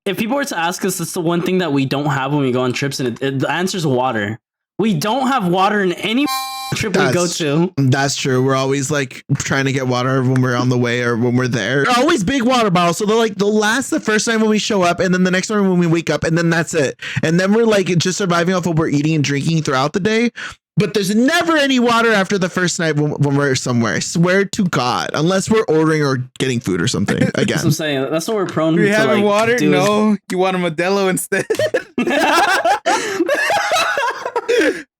if people were to ask us, it's the one thing that we don't have when we go on trips, and the answer is water. We don't have water in any trip we go to. That's true. We're always like trying to get water when we're on the way or when we're there. They're always big water bottles. So they'll last the first time when we show up, and then the next one when we wake up, and then that's it. And then we're like just surviving off what we're eating and drinking throughout the day. But there's never any water after the first night when we're somewhere. I swear to God, unless we're ordering or getting food or something. Again, that's what I'm saying. That's what we're prone to. You having water? Do no, you want a Modelo instead.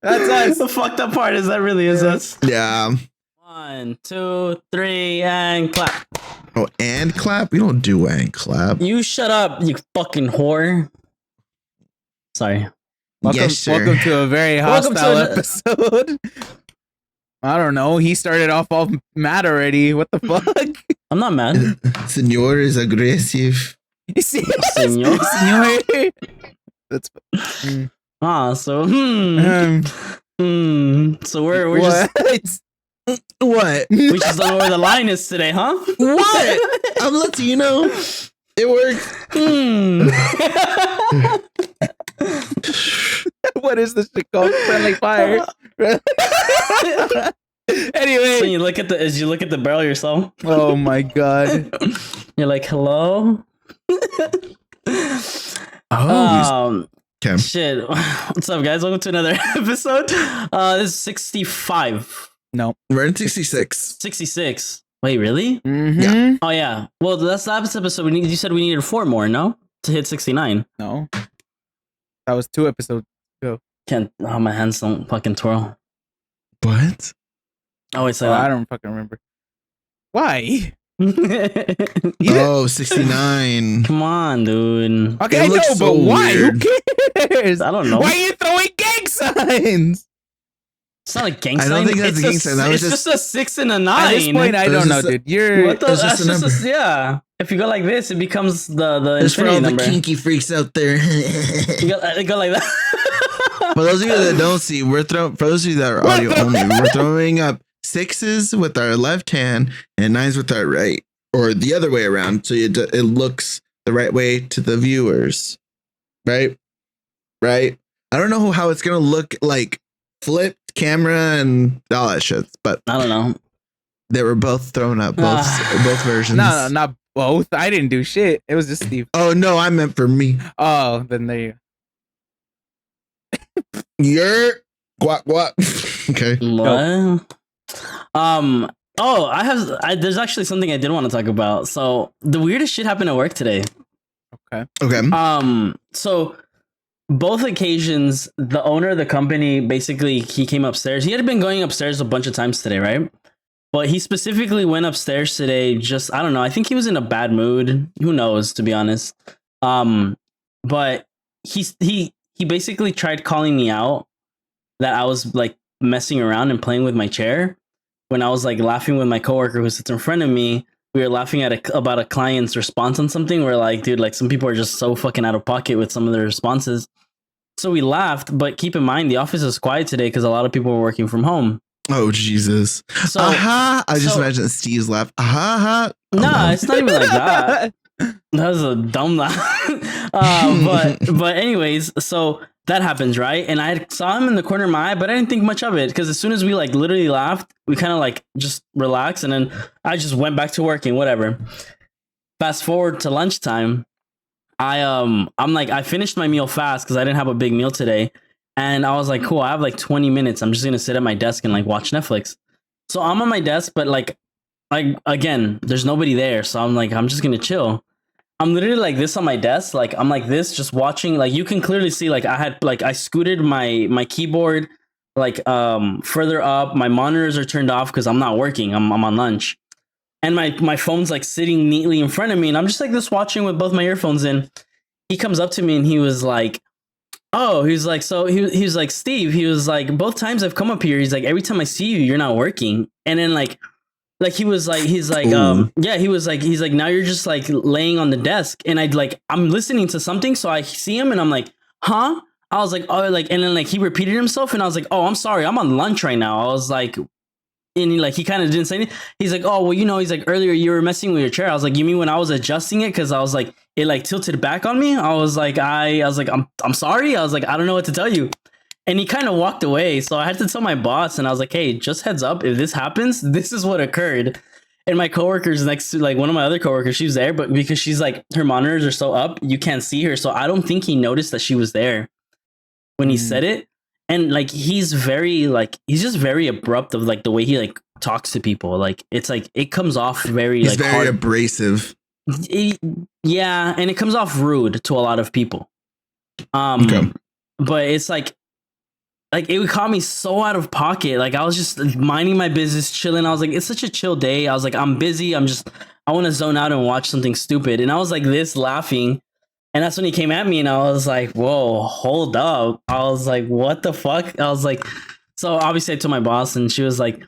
That's us. The fucked up part is that really is us. Yeah. 1, 2, 3, and clap. Oh, and clap? We don't do and clap. You shut up, you fucking whore. Sorry. Welcome to a very hostile episode. I don't know. He started off all mad already. What the fuck? I'm not mad. Senor is aggressive. Senor. That's. So so we're just what? We just don't know where the line is today, huh? What? I'm Latino. It works. What is this shit called? Friendly fire. Anyway, so you look at the barrel yourself. Oh my God. You're like, hello. Okay. Shit. What's up, guys? Welcome to another episode. This is 65. No, we're in 66. 66. Wait, really? Mm-hmm. Yeah. Oh yeah. Well, that's the last episode. You said we needed 4 more, no? To hit 69. No. That was 2 episodes ago. Can't. Oh, my hands don't fucking twirl. What? Oh, it's like I don't fucking remember. Why? 69. Come on, dude. Okay, I know, but why? Weird. Who cares? I don't know. Why are you throwing gang signs? It's not a gang sign. I don't think that's a gang sign. That was just a 6 and a 9. At this point, I don't know, dude. What the, that's just yeah. If you go like this, it becomes the it's for all number. the kinky freaks out there. You go like that. For those of you that don't see, for those of you that are audio only, we're throwing up 6s with our left hand and 9s with our right, or the other way around, so it looks the right way to the viewers. Right. I don't know how it's gonna look like flipped camera and all that shit, but I don't know. They were both thrown up, both versions. No, not both. I didn't do shit. It was just Steve. Oh no, I meant for me. Oh, then there you. You're guac. Okay. What? There's actually something I did want to talk about. So the weirdest shit happened at work today. Okay. So both occasions, the owner of the company, basically, he came upstairs. He had been going upstairs a bunch of times today, right? But he specifically went upstairs today. Just, I don't know. I think he was in a bad mood. Who knows, to be honest. But he basically tried calling me out that I was like messing around and playing with my chair when I was like laughing with my coworker who sits in front of me. We were laughing about a client's response on something. We're like, dude, like some people are just so fucking out of pocket with some of their responses. So we laughed, but keep in mind the office is quiet today because a lot of people were working from home. Oh Jesus! So I just imagine Steve's laugh. Nah, it's not even like that. That was a dumb laugh. But anyways, so that happens, right? And I saw him in the corner of my eye, but I didn't think much of it because as soon as we like literally laughed, we kind of like just relaxed, and then I just went back to working, whatever. Fast forward to lunchtime, I'm like, I finished my meal fast because I didn't have a big meal today. And I was like, cool, I have like 20 minutes. I'm just going to sit at my desk and like watch Netflix. So I'm on my desk, but like again, there's nobody there. So I'm like, I'm just going to chill. I'm literally like this on my desk. Like I'm like this, just watching. Like you can clearly see, like I scooted my keyboard like further up. My monitors are turned off because I'm not working. I'm on lunch. And my phone's like sitting neatly in front of me. And I'm just like this watching with both my earphones in. He comes up to me and he was like, oh, he was like, so he was like, Steve, he was like, both times I've come up here, he's like, every time I see you, you're not working. And then like he was like, he's like, yeah, he was like, he's like, now you're just like laying on the desk. And I'm listening to something. So I see him and I'm like, huh? I was like, oh, like, and then like he repeated himself and I was like, oh, I'm sorry, I'm on lunch right now. I was like, and he kind of didn't say anything. He's like, oh, well, he's like, earlier you were messing with your chair. I was like, you mean when I was adjusting it? Cause I was like, it like tilted back on me. I was like, I'm sorry. I was like, I don't know what to tell you. And he kind of walked away. So I had to tell my boss, and I was like, hey, just heads up. If this happens, this is what occurred. And my coworker's next to, like, one of my other coworkers, she was there, but because she's like, her monitors are so up, you can't see her. So I don't think he noticed that she was there when he said it. And like, he's just very abrupt of like the way he like talks to people. Like, it's like, it comes off very, he's like, very hard. abrasive. Yeah. And it comes off rude to a lot of people. Okay. But it's like it would caught me so out of pocket. Like, I was just minding my business, chilling. I was like, it's such a chill day. I was like, I'm busy. I want to zone out and watch something stupid. And I was like this laughing. And that's when he came at me, and I was like, whoa, hold up. I was like, what the fuck? I was like, so obviously I told my boss, and she was like,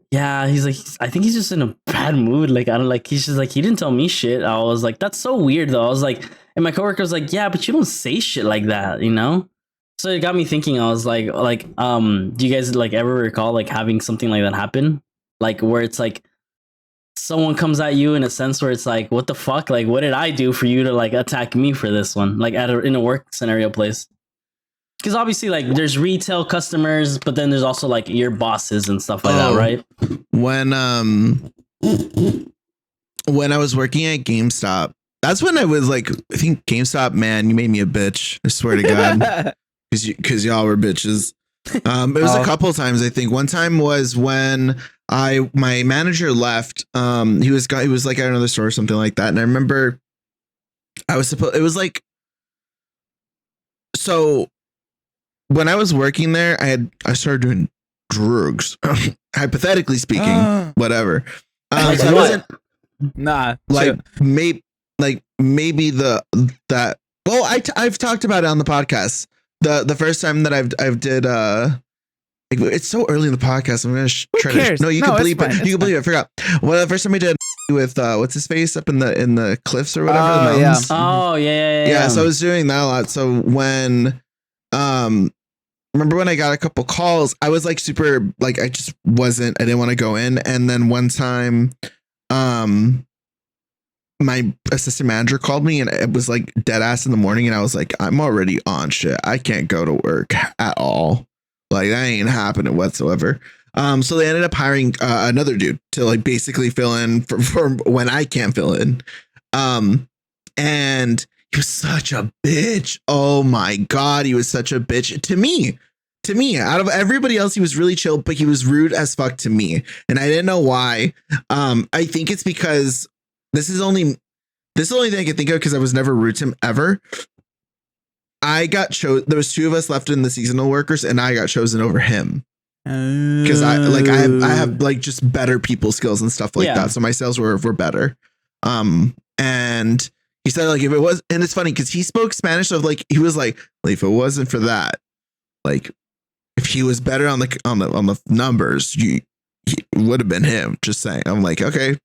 yeah, he's like, I think he's just in a bad mood. Like, I don't like, he's just like, he didn't tell me shit. I was like, that's so weird though. I was like, and my coworker was like, yeah, but you don't say shit like that, So it got me thinking. I was like, do you guys like ever recall like having something like that happen? Like, where it's like someone comes at you in a sense where it's like, what the fuck? Like, what did I do for you to like attack me for this one? Like in a work scenario place. Because obviously, like, there's retail customers, but then there's also like your bosses and stuff like that, right? When I was working at GameStop, that's when I was like, I think GameStop, man, you made me a bitch. I swear to God, because y'all were bitches. It was a couple of times. I think one time was when my manager left. He was like at another store or something like that, and I remember it was like, so when I was working there, I started doing drugs, hypothetically speaking, whatever. Like so what? Maybe that. Well, I've talked about it on the podcast. The first time that I've did it's so early in the podcast. I'm gonna try cares? to. No, you can believe it. You can believe it. I forgot. Well, the first time we did with what's his face up in the cliffs or whatever. The mountains. Oh yeah. So I was doing that a lot. So when remember when I got a couple calls, I was like super like I didn't want to go in. And then one time my assistant manager called me, and it was like dead ass in the morning, and I was like, I'm already on shit. I can't go to work at all. Like, that ain't happening whatsoever. So they ended up hiring another dude to like basically fill in for when I can't fill in. And he was such a bitch. Oh my God, he was such a bitch to me. Out of everybody else, he was really chill, but he was rude as fuck to me, and I didn't know why. I think it's because this is the only thing I can think of, because I was never rude to him ever. I got there was two of us left in the seasonal workers, and I got chosen over him because I have like just better people skills and stuff like that. So my sales were better. And he said like, if it was, and it's funny because he spoke Spanish, of like, he was like, if it wasn't for that, like, if he was better on the numbers, he would have been him. Just saying. I'm like, okay,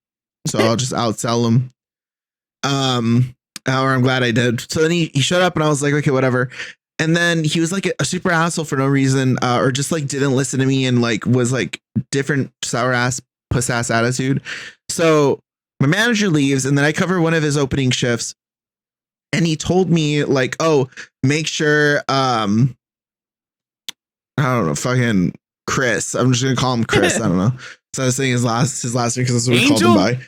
so I'll just outsell him. Or I'm glad I did. So then he showed up, and I was like, okay, whatever. And then he was like a super asshole for no reason, or just like didn't listen to me, and like was like different sour ass puss ass attitude. So my manager leaves, and then I cover one of his opening shifts, and he told me like, oh, make sure I don't know, fucking Chris. I'm just gonna call him Chris. I don't know. So I was saying his last name because that's what we called him by.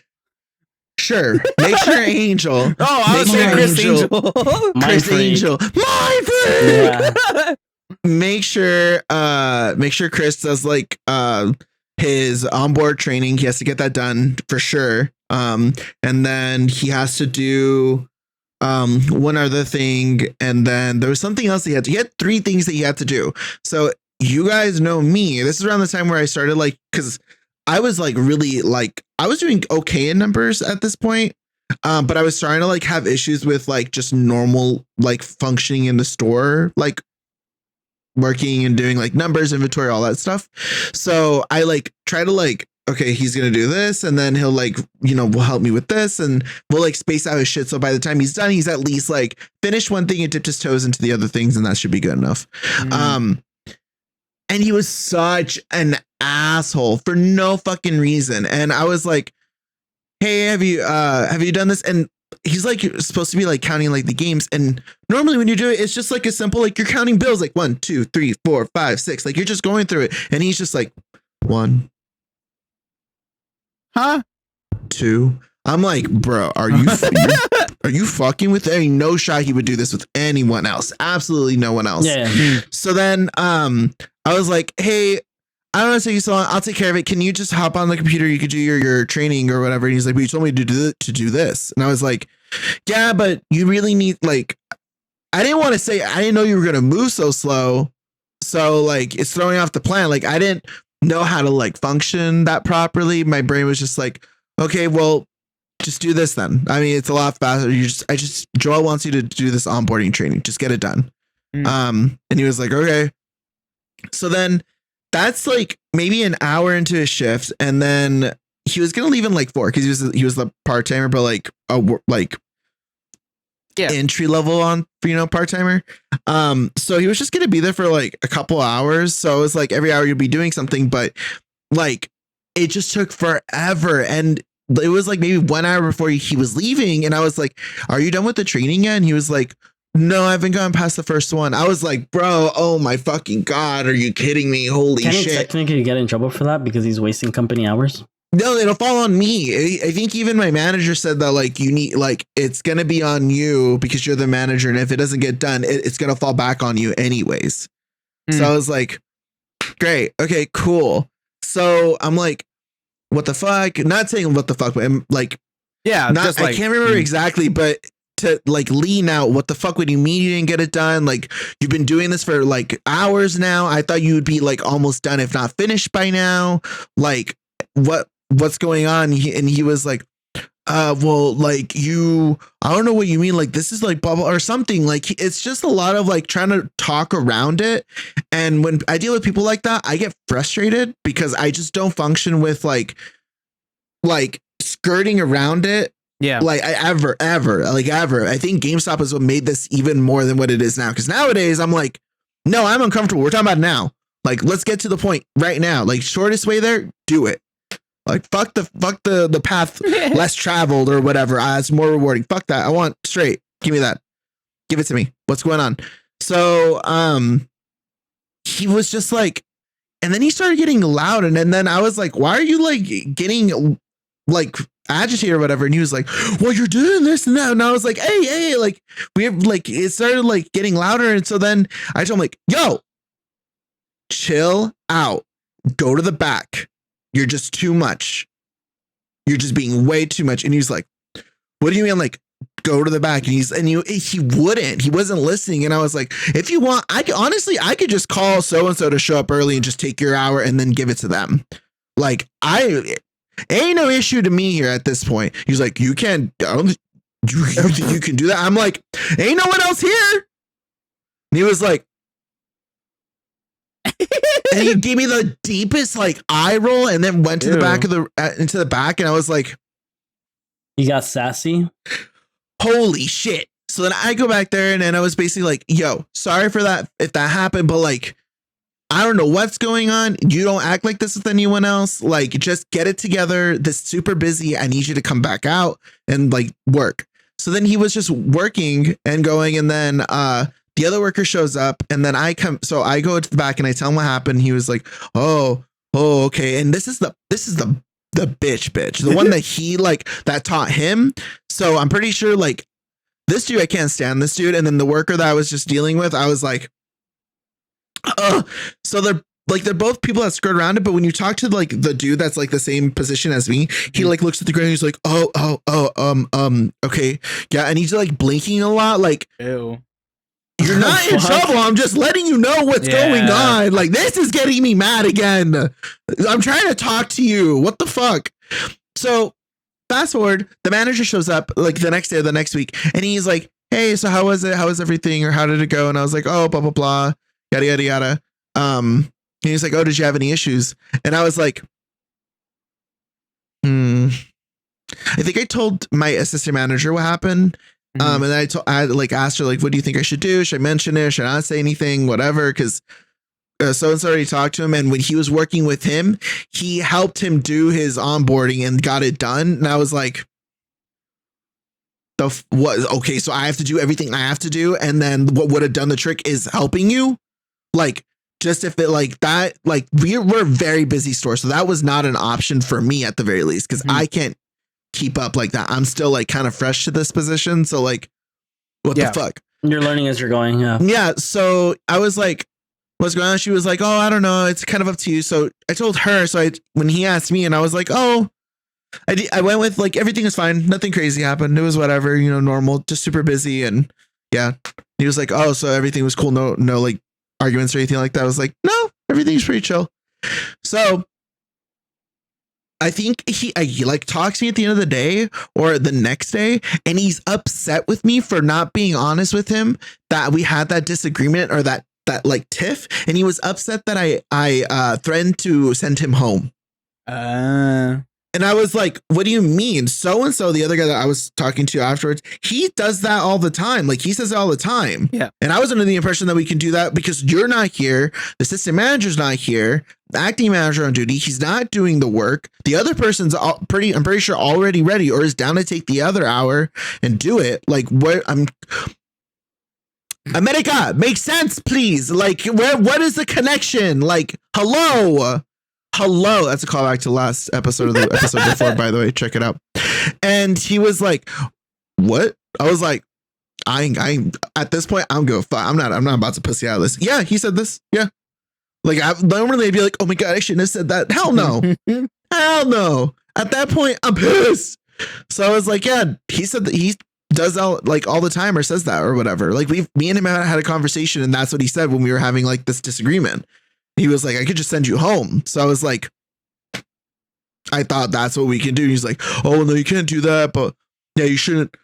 Sure. Make sure Angel. Oh, I was saying Chris Angel. Chris Angel. My friend. Yeah. Make sure Chris does like his onboard training. He has to get that done for sure. And then he has to do one other thing, and then there was something else he had 3 things that he had to do. So you guys know me. This is around the time where I started like, because I was like really like, I was doing okay in numbers at this point. But I was starting to like have issues with like just normal like functioning in the store, like working and doing like numbers, inventory, all that stuff. So I like try to like, okay, he's going to do this, and then he'll like, will help me with this, and we'll like space out his shit. So by the time he's done, he's at least like finished one thing and dipped his toes into the other things, and that should be good enough. And he was such an asshole for no fucking reason. And I was like, hey, have you done this? And he's like supposed to be like counting like the games. And normally when you do it, it's just like a simple, like you're counting bills, like 1, 2, 3, 4, 5, 6. Like you're just going through it. And he's just like 1. Huh? 2. I'm like, bro, are you fucking with me? No shot he would do this with anyone else. Absolutely no one else. Yeah. So then I was like, hey, I don't want to take you so long. I'll take care of it. Can you just hop on the computer? You could do your training or whatever. And he's like, well, you told me to do this. And I was like, yeah, but you really need, like, I didn't want to say, I didn't know you were going to move so slow. So like, it's throwing off the plan. Like, I didn't know how to like function that properly. My brain was just like, okay, well, just do this then. I mean, it's a lot faster. Joel wants you to do this onboarding training. Just get it done. And he was like, okay. So then that's like maybe an hour into his shift. And then he was going to leave in like 4 because he was the part-timer, but like entry level on, part-timer. So he was just going to be there for like a couple hours. So it was like every hour you'd be doing something, but like it just took forever. And it was like maybe 1 hour before he was leaving. And I was like, are you done with the training yet? And he was like, no, I haven't gone past the first one. I was like, bro, oh my fucking God. Are you kidding me? Holy shit. Can he technically get in trouble for that because he's wasting company hours? No, it'll fall on me. I think even my manager said that like you need, like, it's going to be on you because you're the manager. And if it doesn't get done, it's going to fall back on you anyways. So I was like, great. Okay, cool. So I'm like, what the fuck? Not saying what the fuck, but I'm like, yeah, not, I can't remember exactly, but to like lean out, what the fuck would you mean you didn't get it done? Like, you've been doing this for like hours now. I thought you would be like almost done, if not finished by now. Like, what's going on? And he was like, well, like I don't know what you mean. Like, this is like blah, blah, or something. Like, it's just a lot of like trying to talk around it. And when I deal with people like that, I get frustrated because I just don't function with like skirting around it. Yeah. Like ever. I think GameStop is what made this even more than what it is now. Because nowadays I'm like, no, I'm uncomfortable. We're talking about now. Like, let's get to the point right now. Like, shortest way there, do it. Like, fuck the path less traveled or whatever. It's more rewarding. Fuck that. I want straight. Give me that. Give it to me. What's going on? So he was just like, and then he started getting loud, and then I was like, why are you like getting like agitated or whatever? And he was like, well, you're doing this and that. And I was like, hey, like, we have like, it started like getting louder. And so then I told him like, yo, chill out, go to the back. You're just too much. You're just being way too much. And he's like, what do you mean? Like, go to the back. And he wasn't listening. And I was like, if you want, I could just call so-and-so to show up early and just take your hour and then give it to them. Like, ain't no issue to me here at this point. He's like, you can't, you think you can do that? I'm like, ain't no one else here. And he was like, and he gave me the deepest like eye roll and then went to the back into the back. And I was like, you got sassy. Holy shit. So then I go back there and then I was basically like, yo, sorry for that if that happened, but like, I don't know what's going on. You don't act like this with anyone else. Like, just get it together. This is super busy. I need you to come back out and like work. So then he was just working and going. And then the other worker shows up and then I come. So I go to the back and I tell him what happened. He was like, oh, okay. And this is the bitch, the one that he like that taught him. So I'm pretty sure like this dude, I can't stand this dude. And then the worker that I was just dealing with, I was like, so they're both people that skirt around it, but when you talk to like the dude that's like the same position as me, he like looks at the ground and he's like, okay, yeah, and he's like blinking a lot, like, ew. You're not in trouble. I'm just letting you know what's going on. Like, this is getting me mad again. I'm trying to talk to you. What the fuck? So fast forward, the manager shows up like the next day or the next week, and he's like, hey, so how was it? How was everything? Or how did it go? And I was like, oh, blah, blah, blah. Yada, yada, yada. And he's like, oh, did you have any issues? And I was like, I think I told my assistant manager what happened. And then I like asked her, like, what do you think I should do? Should I mention it? Should I not say anything? Whatever. Cause so and so already talked to him, and when he was working with him, he helped him do his onboarding and got it done. And I was like, what? Okay, so I have to do everything I have to do, and then what would have done the trick is helping you, like. Just if it like that, like we're a very busy store, so that was not an option for me at the very least, because I can't keep up like that. I'm still like kind of fresh to this position, so like, what the fuck? You're learning as you're going. Yeah. So I was like, "What's going on?" She was like, "Oh, I don't know. It's kind of up to you." So I told her. So when he asked me, and I was like, "Oh." I went with like everything is fine, nothing crazy happened. It was whatever, normal, just super busy, and yeah. He was like, "Oh, so everything was cool, no like arguments or anything like that." I was like, "No, everything's pretty chill." So I think he like talks to me at the end of the day or the next day, and he's upset with me for not being honest with him that we had that disagreement or that like tiff, and he was upset that I threatened to send him home. And I was like, "What do you mean?" So and so, the other guy that I was talking to afterwards, he does that all the time. Like he says it all the time. Yeah. And I was under the impression that we can do that because you're not here. The assistant manager's not here. The acting manager on duty, he's not doing the work. The other person's I'm pretty sure already ready or is down to take the other hour and do it. Like what America, make sense, please. Like what is the connection? Like, hello. That's a callback to last episode of the episode before, by the way. Check it out. And he was like, "What?" I was like, I at this point, I'm going fuck. I'm not about to pussy out of this. Yeah, he said this. Yeah. Like normally I'd be like, "Oh my God, I shouldn't have said that." Hell no. Hell no. At that point, I'm pissed. So I was like, yeah, he said that he does that like all the time or says that or whatever. Like me and him had a conversation, and that's what he said when we were having like this disagreement. He was like, "I could just send you home." So I was like, I thought that's what we can do. He's like, "Oh no, you can't do that, but yeah, you shouldn't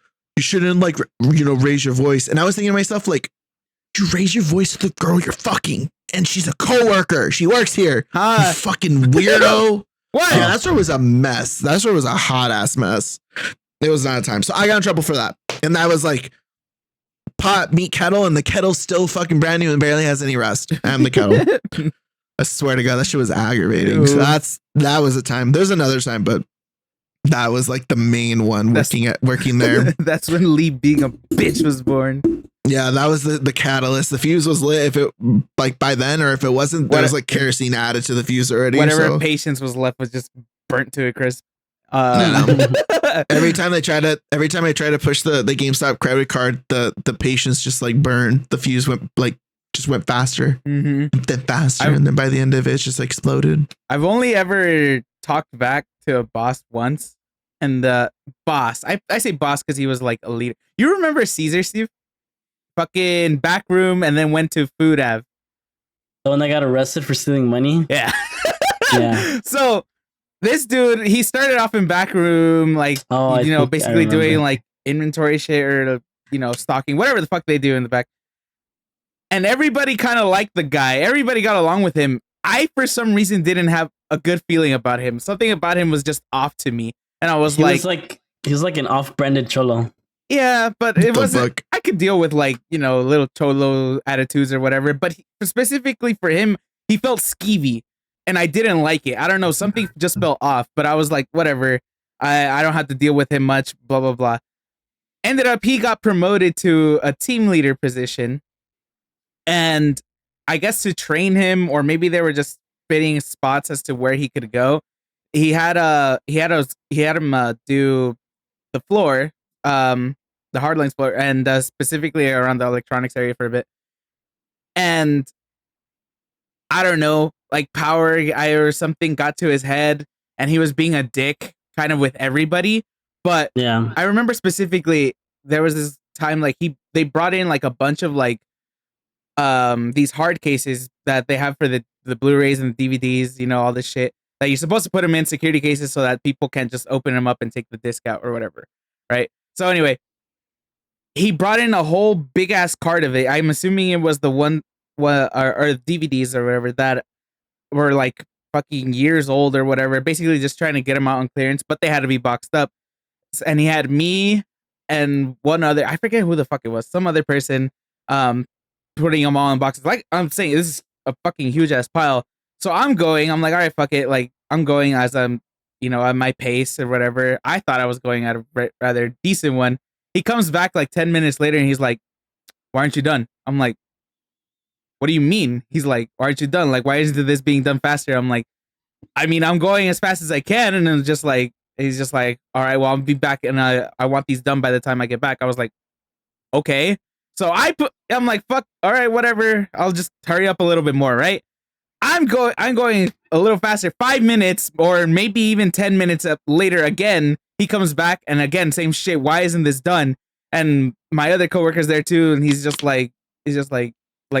like, raise your voice." And I was thinking to myself, like, you raise your voice to the girl you're fucking, and she's a coworker. She works here. You fucking weirdo. What? Yeah, that store was a mess. That store was a hot ass mess. It was not a time. So I got in trouble for that. And that was like pot, meet kettle, and the kettle's still fucking brand new and barely has any rust. I'm the kettle. I swear to God, that shit was aggravating. So that was a time. There's another time, but that was like the main one working there. That's when Lee being a bitch was born. Yeah, that was the catalyst. The fuse was lit. If it like by then, or if it wasn't, there was like kerosene added to the fuse already. Whatever patience was left was just burnt to a crisp. Every time I try to push the GameStop credit card, the patience just like burned. The fuse went faster, then faster, and then by the end of it, it's just exploded. I've only ever talked back to a boss once, and the boss, I say boss because he was like a leader. You remember Caesar, Steve? Fucking back room, and then went to Food Ave. The one that got arrested for stealing money? Yeah. Yeah. So this dude, he started off in back room, like, basically doing like inventory shit or, stocking, whatever the fuck they do in the back. And everybody kind of liked the guy. Everybody got along with him. I, for some reason, didn't have a good feeling about him. Something about him was just off to me. And I was he was like an off-branded cholo. Yeah, but it wasn't. I could deal with like, little cholo attitudes or whatever. But specifically for him, he felt skeevy. And I didn't like it. I don't know. Something just felt off. But I was like, whatever. I don't have to deal with him much. Blah, blah, blah. Ended up, he got promoted to a team leader position. And I guess to train him, or maybe they were just fitting spots as to where he could go. He had him do the floor, the hardlines floor, and specifically around the electronics area for a bit. And I don't know, like power or something got to his head, and he was being a dick kind of with everybody. But yeah, I remember specifically there was this time like they brought in like a bunch of like these hard cases that they have for the Blu-rays and the DVDs, all this shit that you're supposed to put them in security cases so that people can't just open them up and take the disc out or whatever, right? So anyway, he brought in a whole big ass cart of it. I'm assuming it was the one or DVDs or whatever that were like fucking years old or whatever, basically just trying to get them out on clearance, but they had to be boxed up. And he had me and one other, I forget who the fuck it was, some other person, putting them all in boxes. Like I'm saying, this is a fucking huge ass pile. So I'm like, all right, fuck it. Like I'm going as I'm, at my pace or whatever. I thought I was going at a rather decent one. He comes back like 10 minutes later and he's like, why aren't you done? I'm like, what do you mean? He's like, why aren't you done? Like, why isn't this being done faster? I'm like, I mean, I'm going as fast as I can. And then he's just like, all right, well, I'll be back. And I want these done by the time I get back. I was like, okay. So I'm like, fuck, all right, whatever. I'll just hurry up a little bit more, right? I'm going a little faster. 5 minutes or maybe even 10 minutes up later again, he comes back and again, same shit. Why isn't this done? And my other coworker's there too, and he's just like,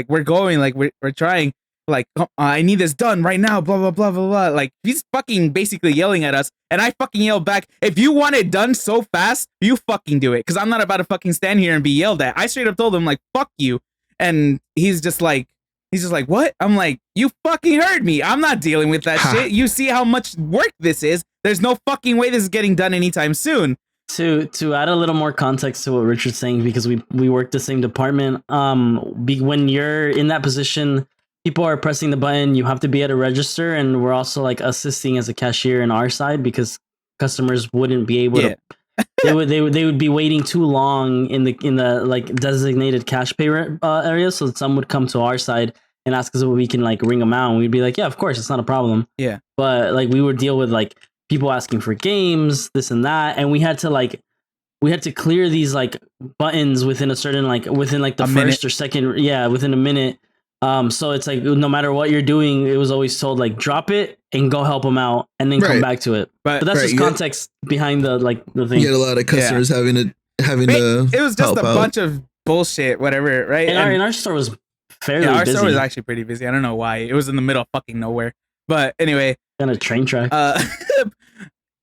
we're going, like we're trying, like I need this done right now, blah blah blah blah blah. Like he's fucking basically yelling at us, and I fucking yell back, if you want it done so fast, you fucking do it, because I'm not about to fucking stand here and be yelled at. I straight up told him like, fuck you, and he's just like, what? I'm like, you fucking heard me. I'm not dealing with that shit. You see how much work this is. There's no fucking way this is getting done anytime soon. To add a little more context to what Richard's saying, because we work the same department. When you're in that position, people are pressing the button. You have to be at a register, and we're also like assisting as a cashier in our side because customers wouldn't be able to. They would be waiting too long in the like designated cash pay area, so some would come to our side and ask us if we can like ring them out, and we'd be like, yeah, of course, it's not a problem. Yeah, but like we would deal with like people asking for games, this and that, and we had to clear these like buttons within a certain within the first minute or second, within a minute. So it's like no matter what you're doing, it was always told like drop it and go help them out and then come back to it. But that's just context behind the thing. You get a lot of customers having to. It was just a bunch of bullshit, whatever, right? And our store was fairly busy. Our store was actually pretty busy. I don't know why. It was in the middle of fucking nowhere. But anyway, on a train track.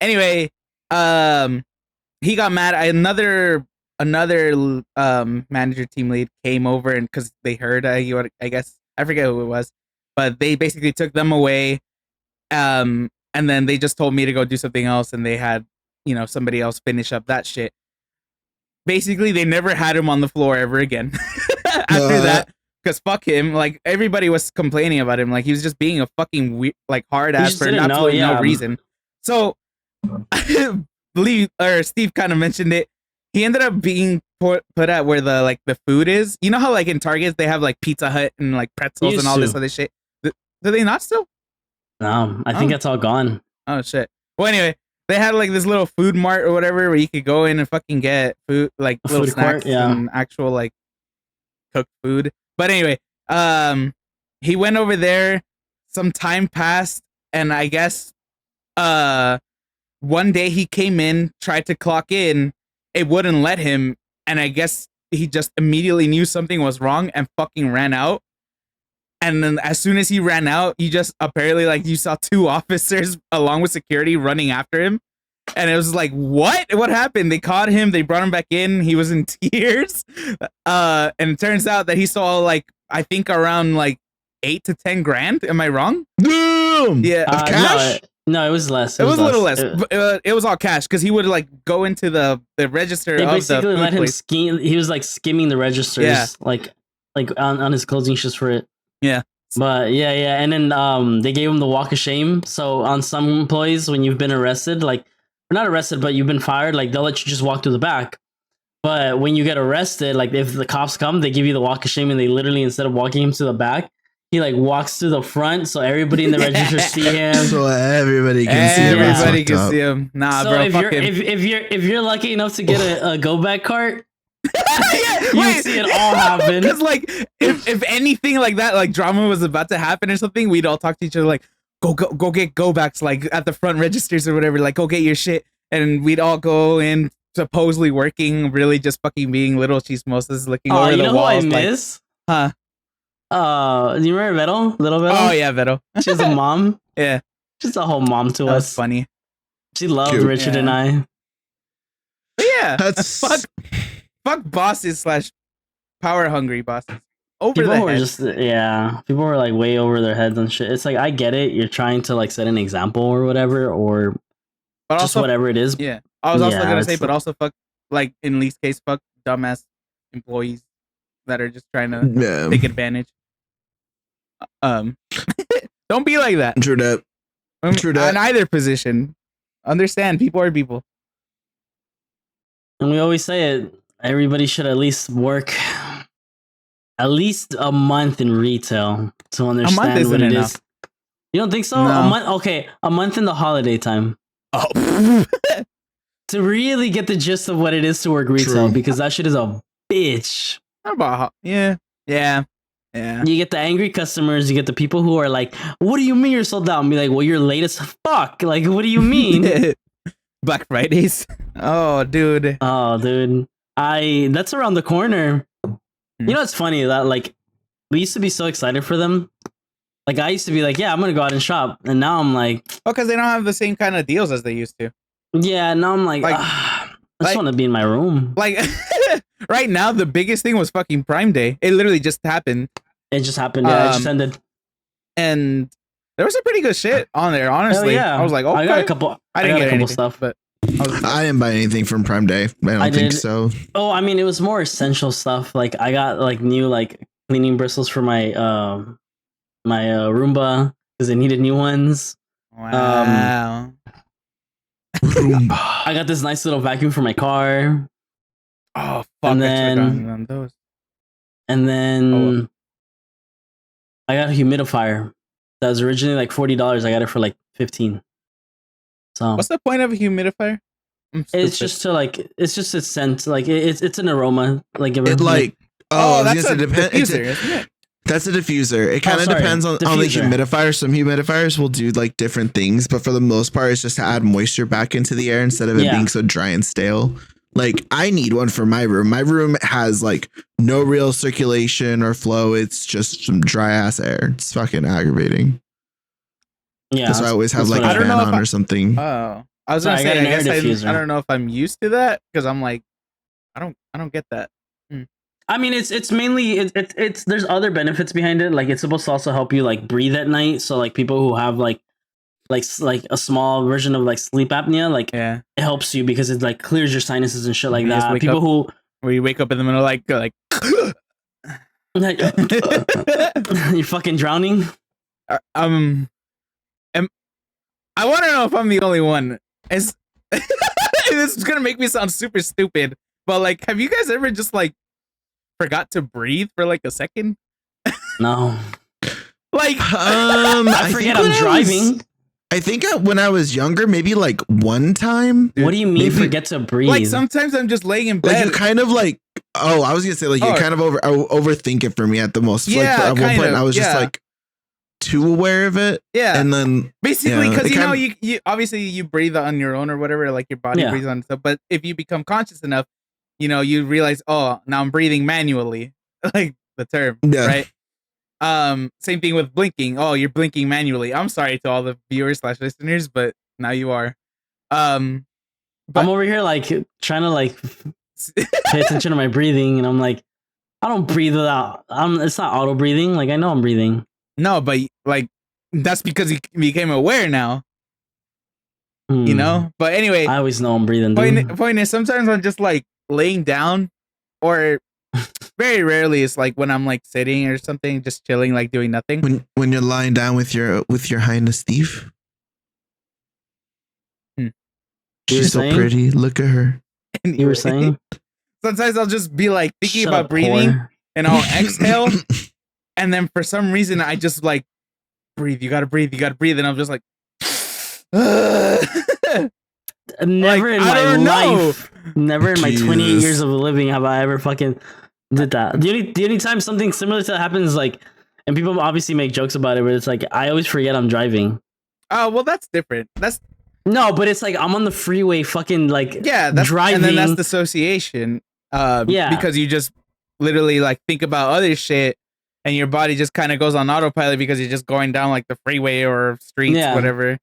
Anyway, he got mad. Another manager team lead came over, and because they heard, I guess I forget who it was, but they basically took them away. And then they just told me to go do something else, and they had somebody else finish up that shit. Basically, they never had him on the floor ever again after that. Because fuck him, like everybody was complaining about him, like he was just being a fucking hard ass for absolutely no reason. So, I believe, or Steve kind of mentioned it. He ended up being put at where the food is. You know how like in Targets they have like Pizza Hut and like pretzels and all this other shit. Do they not still? No, I think it's all gone. Oh shit. Well, anyway, they had like this little food mart or whatever where you could go in and fucking get food, like little snacks and actual like cooked food. But anyway, he went over there. Some time passed, and I guess one day he came in, tried to clock in, it wouldn't let him, and I guess he just immediately knew something was wrong and fucking ran out. And then as soon as he ran out, he just apparently you saw two officers along with security running after him. And it was like, what happened? They caught him. They brought him back in. He was in tears. And it turns out that he saw I think around 8 to 10 grand. Am I wrong? Damn. Yeah. Cash? No, it was less. It was a little less. It was all cash because he would go into the register. They of basically the let him place. scheme. He was skimming the registers, like on his closing shifts for it. Yeah. But yeah. And then they gave him the walk of shame. So on some employees, when you've been arrested, not arrested, but you've been fired, they'll let you just walk through the back. But when you get arrested, if the cops come, they give you the walk of shame, and they literally, instead of walking him to the back, he walks to the front so everybody in the register see him. So everybody can see him. Everybody can see him. Nah, so bro. If you're lucky enough to get a go back cart, you see it all happen. Because if anything like that, drama was about to happen or something, we'd all talk to each other go get go backs at the front registers or whatever. Go get your shit, and we'd all go in supposedly working, really just fucking being little chismosas looking over the walls. Who I miss? Huh? Do you remember Vero? Little Vero? Oh yeah, Vero. She's a mom. Yeah, she's a whole mom to us. That's funny. She loved Richard and I. But yeah, that's fuck bosses / power hungry bosses. People were way over their heads and shit. It's I get it. You're trying to set an example or whatever, or but just also, whatever it is. Yeah, I was also gonna say, but also fuck in Lee's case, fuck dumbass employees that are just trying to take advantage. Don't be like that. True that. True that. In either position, understand people are people. And we always say it. Everybody should at least work at least a month in retail to understand what it is. You don't think so? No. A month? Okay, a month in the holiday time. Oh. To really get the gist of what it is to work retail, because that shit is a bitch. How about yeah. You get the angry customers, you get the people who are like, what do you mean you're sold out? And be like, well, you're late as fuck. Like, what do you mean? Black Fridays. Oh, dude. That's around the corner. You know, it's funny that like we used to be so excited for them. Like I used to be like, yeah, I'm gonna go out and shop, and now I'm like, oh, because they don't have the same kind of deals as they used to. Yeah, now I'm like, I just want to be in my room. Like right now, the biggest thing was fucking Prime Day. It literally just happened. It just happened. Yeah, it just ended. And there was some pretty good shit on there. Honestly, yeah. I was like, okay. I got a couple. I didn't get a couple stuff, but I didn't buy anything from Prime Day. I don't think so. Oh, I mean, it was more essential stuff. Like I got like new like cleaning bristles for my my Roomba because they needed new ones. Wow. I got this nice little vacuum for my car. Oh fuck! And then I got a humidifier that was originally like $40. I got it for like $15. So what's the point of a humidifier? It's just to like, it's just a scent. Like it's an aroma. Like it like that's a diffuser, isn't it? That's a diffuser. It kind of depends on the humidifier. Some humidifiers will do like different things, but for the most part, it's just to add moisture back into the air instead of it being so dry and stale. Like I need one for my room. My room has like no real circulation or flow. It's just some dry ass air. It's fucking aggravating. Yeah, so I always have like a fan on or something. Oh, I was gonna say, I don't know if I'm used to that because I'm like, I don't get that. I mean, it's mainly it's there's other benefits behind it. Like it's supposed to also help you like breathe at night. So like people who have like a small version of like sleep apnea, like it helps you because it like clears your sinuses and shit like that. People where you wake up in the middle like you're fucking drowning. I want to know if I'm the only one. This is gonna make me sound super stupid, but like, have you guys ever just like forgot to breathe for like a second? No. Like, I forget I'm driving. I think when I was younger, maybe like one time. What do you mean forget to breathe? Like sometimes I'm just laying in bed. Like you kind of like, I was gonna say like you kind of overthink it for me at the most. Yeah, like, at one point I was just like too aware of it. Yeah, and then basically because you know you obviously you breathe on your own or whatever, like your body breathes on stuff. But if you become conscious enough, you know you realize, oh, now I'm breathing manually, like the term, right? Same thing with blinking. Oh, you're blinking manually. I'm sorry to all the viewers / listeners, but now you are. I'm over here like trying to like pay attention to my breathing, and I'm like, I don't breathe without. It's not auto breathing. Like I know I'm breathing. No, but like that's because you became aware now. You know. But anyway, I always know I'm breathing. Point is, sometimes I'm just like laying down, or very rarely it's like when I'm like sitting or something, just chilling, like doing nothing. When you're lying down with your highness Steve. She's so pretty. Look at her. Anyway, you were saying? Sometimes I'll just be like thinking about breathing and I'll exhale. And then for some reason I just like breathe. You gotta breathe. You gotta breathe. And I'm just like, never in my life, never in my 28 years of living have I ever fucking did that. The only time something similar to that happens, like, and people obviously make jokes about it, but it's like I always forget I'm driving. Oh well, that's different. No, but it's like I'm on the freeway, fucking like driving, and then that's dissociation. Because you just literally like think about other shit, and your body just kind of goes on autopilot because you're just going down like the freeway or streets, whatever.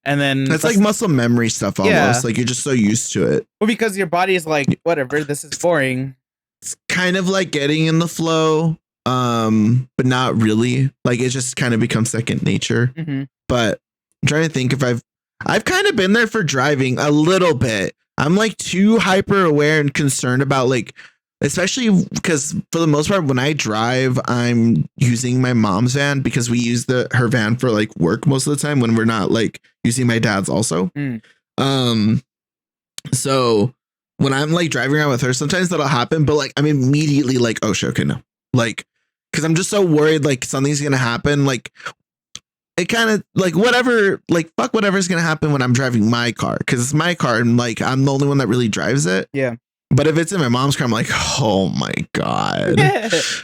And then that's like muscle memory stuff almost. Yeah. Like you're just so used to it. Well, because your body is like, whatever, this is boring. It's kind of like getting in the flow, but not really. Like it just kind of becomes second nature. Mm-hmm. But I'm trying to think if I've kind of been there for driving a little bit. I'm like too hyper aware and concerned about like especially because for the most part, when I drive, I'm using my mom's van because we use her van for like work most of the time when we're not like using my dad's also. So when I'm like driving around with her, sometimes that'll happen, but like I'm immediately like, oh shit, okay, no, like, because I'm just so worried like something's gonna happen. Like it kind of like whatever, like fuck whatever's gonna happen when I'm driving my car, because it's my car and like I'm the only one that really drives it. Yeah. But if it's in my mom's car, I'm like, oh my God,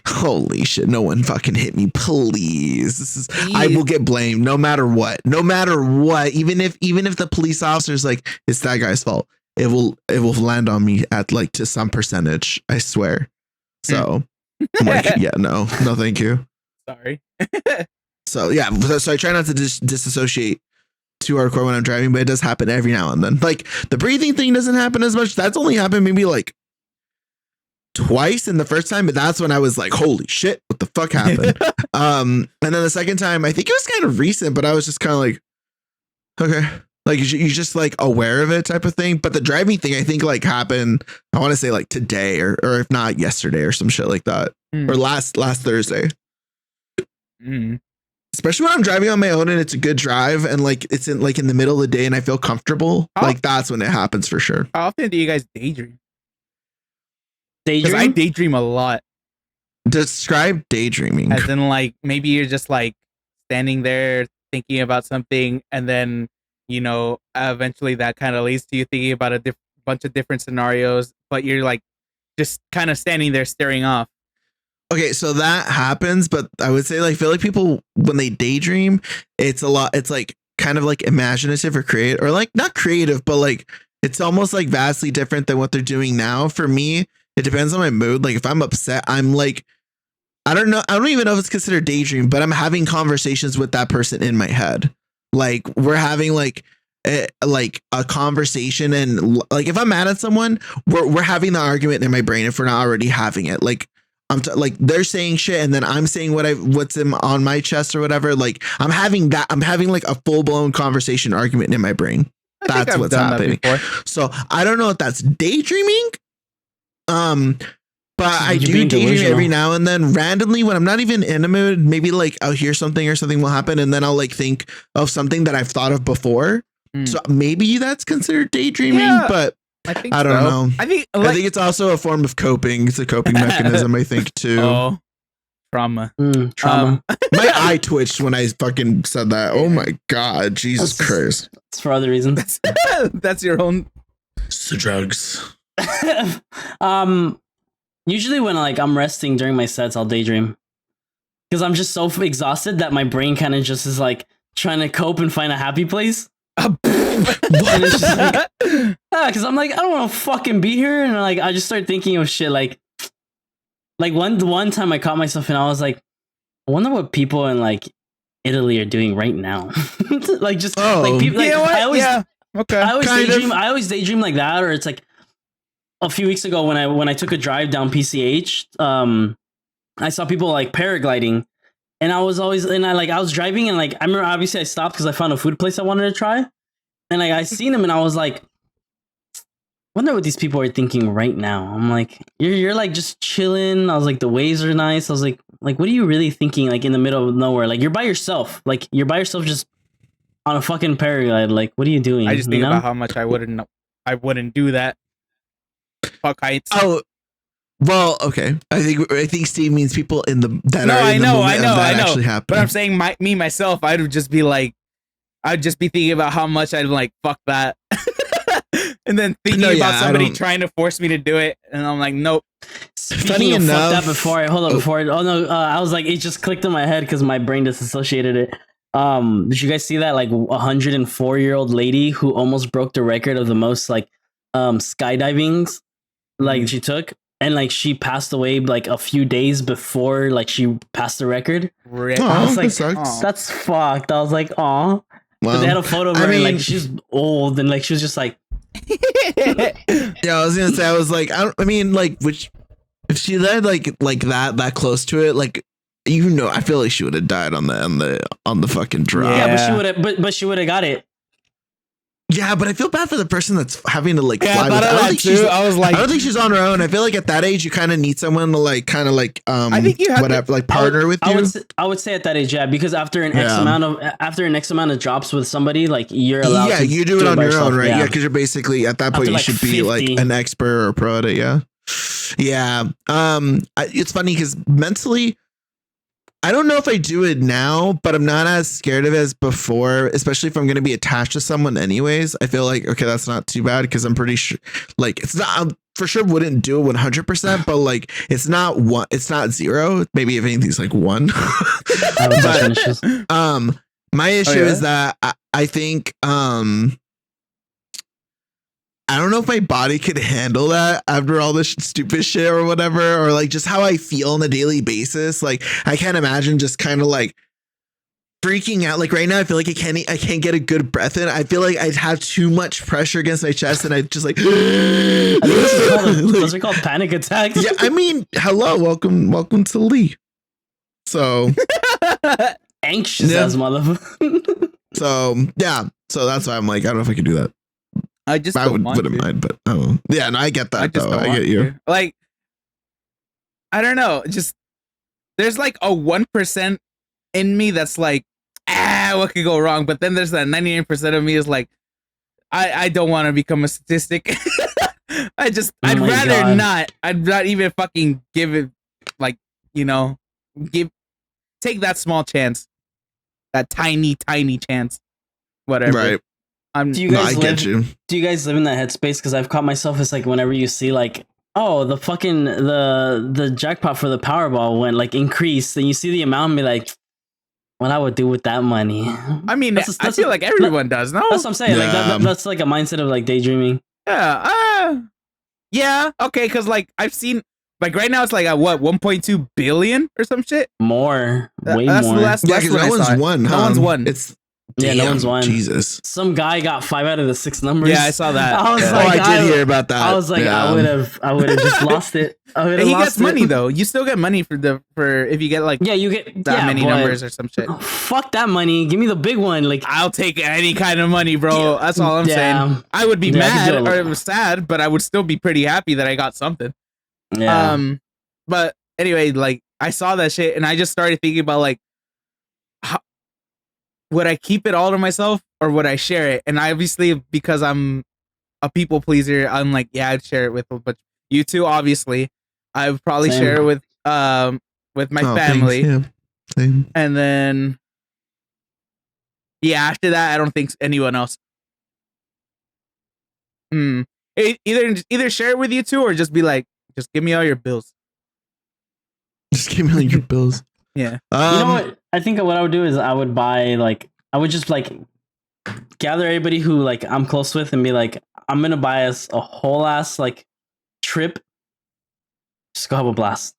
holy shit, no one fucking hit me, please. I will get blamed no matter what, even if the police officer's like, it's that guy's fault. It will land on me at like to some percentage, I swear. So I'm like, yeah, no, thank you. Sorry. So yeah, so I try not to disassociate too hardcore when I'm driving, but it does happen every now and then. Like the breathing thing doesn't happen as much. That's only happened maybe like twice in the first time, but that's when I was like, holy shit, what the fuck happened? And then the second time, I think it was kind of recent, but I was just kind of like, okay. Like you're just like aware of it type of thing. But the driving thing, I think like happened, I want to say like today or if not yesterday or some shit like that. Or last Thursday. Especially when I'm driving on my own and it's a good drive and like it's in the middle of the day and I feel comfortable. Like that's when it happens for sure. How often do you guys daydream? Daydream? Because I daydream a lot. Describe daydreaming. As in like maybe you're just like standing there thinking about something and then, you know, eventually that kind of leads to you thinking about a bunch of different scenarios, but you're like just kind of standing there staring off. Okay, so that happens, but I would say like I feel like people when they daydream, it's like kind of like imaginative or creative, or like not creative, but like it's almost like vastly different than what they're doing now. For me, it depends on my mood. Like if I'm upset, I'm like, I don't even know if it's considered daydream, but I'm having conversations with that person in my head. Like we're having like a conversation, and like if I'm mad at someone, we're having the argument in my brain if we're not already having it. Like like they're saying shit and then I'm saying what's on my chest or whatever. Like I'm having like a full blown conversation argument in my brain. That's what's happening. So I don't know if that's daydreaming. But I do daydream every now and then randomly when I'm not even in a mood. Maybe like I'll hear something or something will happen and then I'll like think of something that I've thought of before. So maybe that's considered daydreaming, but I don't know. I think it's also a form of coping. It's a coping mechanism, I think, too. Oh, trauma. My eye twitched when I fucking said that. Oh my God, Jesus Christ! It's for other reasons. That's your own. It's the drugs. Usually when like I'm resting during my sets, I'll daydream because I'm just so exhausted that my brain kind of just is like trying to cope and find a happy place. Because I'm like, I don't want to fucking be here, and like I just start thinking of shit like one time I caught myself and I was like, I wonder what people in like Italy are doing right now. Like just like people like I always daydream like that, or it's like a few weeks ago when I took a drive down PCH, I saw people like paragliding. And I was driving and like, I remember obviously I stopped because I found a food place I wanted to try. And like, I seen them and I was like, wonder what these people are thinking right now. I'm like, you're like just chilling. I was like, the waves are nice. I was like, what are you really thinking? Like in the middle of nowhere, like you're by yourself just on a fucking paraglide. Like, what are you doing? I just think about how much I wouldn't do that. Fuck heights. Oh, well, okay. I think Steve means people in the that are in the moment that actually happened. But I'm saying myself, I'd just be thinking about how much I'd like fuck that, and then thinking about somebody trying to force me to do it, and I'm like, nope. Funny enough, that before I I was like, it just clicked in my head because my brain disassociated it. Did you guys see that like 104-year-old lady who almost broke the record of the most like skydivings like she took? And like she passed away like a few days before like she passed the record. I was like, that's fucked. I was like, aw. Well, but they had a photo of her and like she's old and like she was just like yeah, I was gonna say, I was like, which if she died like that close to it, like I feel like she would have died on the fucking drop. Yeah, but she would have got it. Yeah, but I feel bad for the person that's having to like Yeah, fly I with. thought of that too. I was like, I don't think she's on her own. I feel like at that age, you kind of need someone to like, kind of like, I think you have whatever, like partner with you. I would say at that age, yeah, because after an X amount of drops with somebody, like you're allowed. Yeah, to you do it on by your yourself, own, right? Yeah, because you're basically at that point After, you like, should be like 50. an expert or a pro at it. Yeah, yeah. It's funny because mentally, I don't know if I do it now, but I'm not as scared of it as before, especially if I'm going to be attached to someone anyways. I feel like, okay, that's not too bad because I'm pretty sure, like, it's not, I for sure wouldn't do it 100%, but like, it's not one, it's not zero. Maybe if anything's like one. But, my issue is that I think, I don't know if my body could handle that after all this stupid shit or whatever, or like just how I feel on a daily basis. Like I can't imagine just kind of like freaking out. Like right now, I feel like I can't get a good breath in. I feel like I'd have too much pressure against my chest, and I just like. I think those are called panic attacks. Yeah, I mean, hello, welcome to Lee. So anxious as motherfucker. So yeah, so that's why I'm like, I don't know if I could do that. I just wouldn't mind, but yeah, no, I get that. I get you. To. Like, I don't know. Just there's like a 1% in me that's like, what could go wrong? But then there's that 99% of me is like, I don't want to become a statistic. I'd rather not. I'd not even fucking give it, like, take that small chance, that tiny chance, whatever. Right. Do you guys live in that headspace? Because I've caught myself as like whenever you see like, oh, the fucking the jackpot for the Powerball went like increased, and you see the amount and be like, what I would do with that money. I mean, I feel like everyone does. No, that's what I'm saying. Yeah. Like that's like a mindset of like daydreaming. Yeah. Yeah. Okay. Because like I've seen like right now it's like at what 1.2 billion or some shit. More. Way that's more. The last, yeah, because no one's won. No one's won. It's. Yeah, no one's won. Jesus. Some guy got 5 out of the 6 numbers. Yeah, I saw that. I was like, I did hear about that. I was like, I would have just lost it. He gets money though. You still get money for if you get like you get that many numbers or some shit. Fuck that money. Give me the big one. Like I'll take any kind of money, bro. That's all I'm saying. I would be mad or sad, but I would still be pretty happy that I got something. Yeah. But anyway, like I saw that shit and I just started thinking about like, would I keep it all to myself or would I share it? And obviously, because I'm a people pleaser, I'm like, yeah, I'd share it with. But you two, obviously, I would probably share it with my family. Thanks. Yeah. Same. And then, yeah, after that, I don't think anyone else. Either share it with you two or just be like, just give me all your bills. Just give me all your bills. Yeah. You know what? I think what I would do is I would buy like I would just like gather everybody who like I'm close with and be like, I'm gonna buy us a whole ass like trip. Just go have a blast.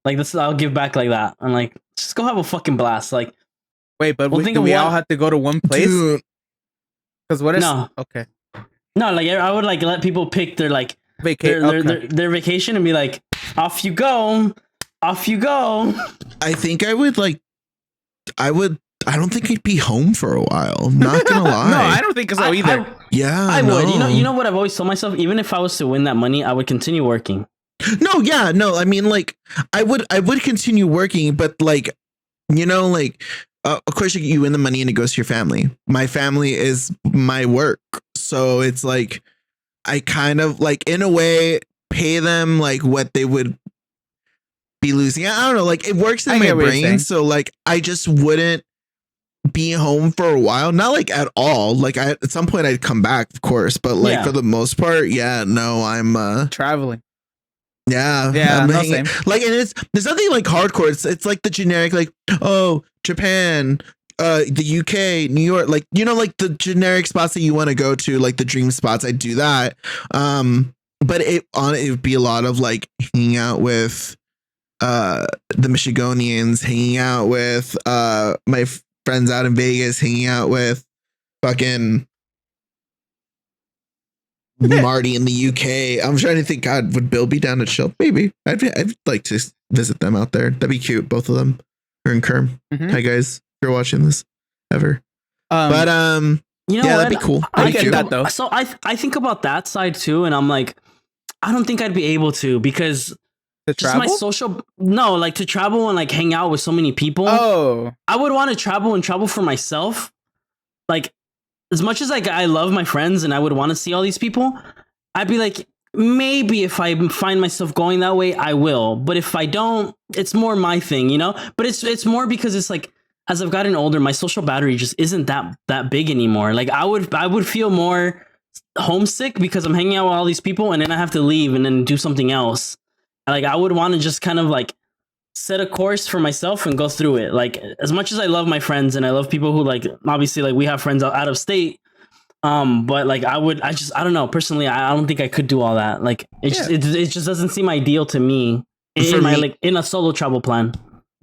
Like this, I'll give back like that. I'm like, just go have a fucking blast. Like, wait, but do we all have to go to one place? Because what if? No. Okay. No, like I would like let people pick their like their vacation and be like, off you go. Off you go. I think I would I don't think I'd be home for a while. Not gonna lie. No, I don't think so either. I would. You know what I've always told myself? Even if I was to win that money, I would continue working. No. I mean, like, I would continue working, but like, of course you win the money and it goes to your family. My family is my work, so it's like I kind of like in a way pay them like what they would be losing. I don't know, like it works in my brain, so like I just wouldn't be home for a while, not like at all. Like at some point I'd come back, of course, but like for the most part, I'm traveling. Yeah, same. Like, and there's nothing like hardcore. It's like the generic, like, oh, Japan, the UK, New York, like, like the generic spots that you want to go to, like the dream spots. I do that. But it would be a lot of like hanging out with the Michigonians, hanging out with my friends out in Vegas, hanging out with fucking Marty in the UK. I'm trying to think, God, would Bill be down to chill? Maybe. I'd like to visit them out there. That'd be cute, both of them. Or in Kerm. Hi guys, if you're watching this ever. But You know Yeah, what? that'd be cool. I Me get too. that though. So I think about that side too, and I'm like, I don't think I'd be able to because To just my travel? social no, like to travel and like hang out with so many people. Oh, I would want to travel for myself. Like as much as like I love my friends and I would want to see all these people, I'd be like, maybe if I find myself going that way, I will. But if I don't, it's more my thing, you know? But it's more because it's like as I've gotten older, my social battery just isn't that big anymore. Like I would feel more homesick because I'm hanging out with all these people and then I have to leave and then do something else. Like I would want to just kind of like set a course for myself and go through it. Like as much as I love my friends and I love people who like obviously like we have friends out of state. But like I don't know personally. I don't think I could do all that. Like it just doesn't seem ideal to me in a solo travel plan.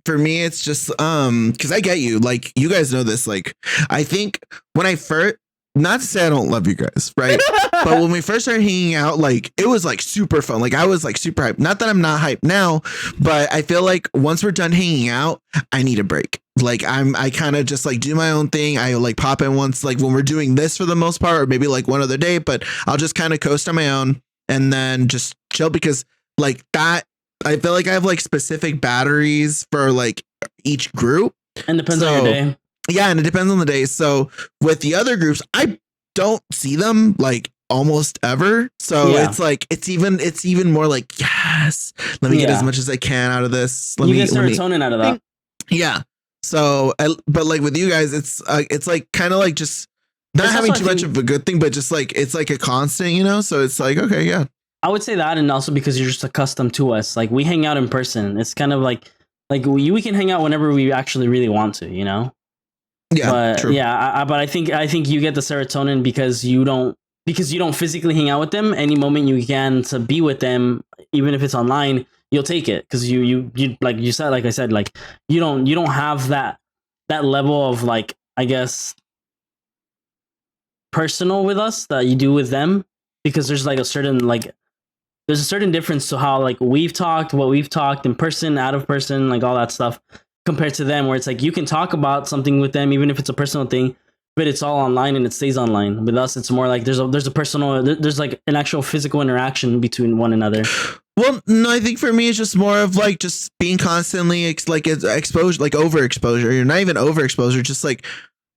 For me, it's just because I get you. Like you guys know this. Like I think when I first, not to say I don't love you guys, right? But when we first started hanging out, like it was like super fun. Like I was like super hyped. Not that I'm not hyped now, but I feel like once we're done hanging out, I need a break. Like I kind of just like do my own thing. I like pop in once, like when we're doing this for the most part, or maybe like one other day, but I'll just kind of coast on my own and then just chill because like that, I feel like I have like specific batteries for like each group. And depends on your day. Yeah, and it depends on the day. So with the other groups, I don't see them like almost ever. So Yeah. it's like it's even more like yes, let me get as much as I can out of this. You get serotonin out of that. Yeah. So, but like with you guys, it's like kind of like just not It's having also, too I much think- of a good thing, but just like it's like a constant, you know. So it's like okay, yeah. I would say that, and also because you're just accustomed to us. Like we hang out in person. It's kind of like we can hang out whenever we actually really want to, you know. Yeah, But true. yeah, but I think you get the serotonin because you don't physically hang out with them. Any moment you can to be with them, even if it's online, you'll take it because you like you said, like I said, like you don't have that level of like I guess personal with us that you do with them because there's like a certain difference to how like what we've talked in person, out of person, like all that stuff compared to them where it's like you can talk about something with them even if it's a personal thing, but it's all online and it stays online. With us, it's more like there's a personal, there's like an actual physical interaction between one another. Well, no, I think for me it's just more of like just being constantly exposure, like overexposure. You're not even overexposure, just like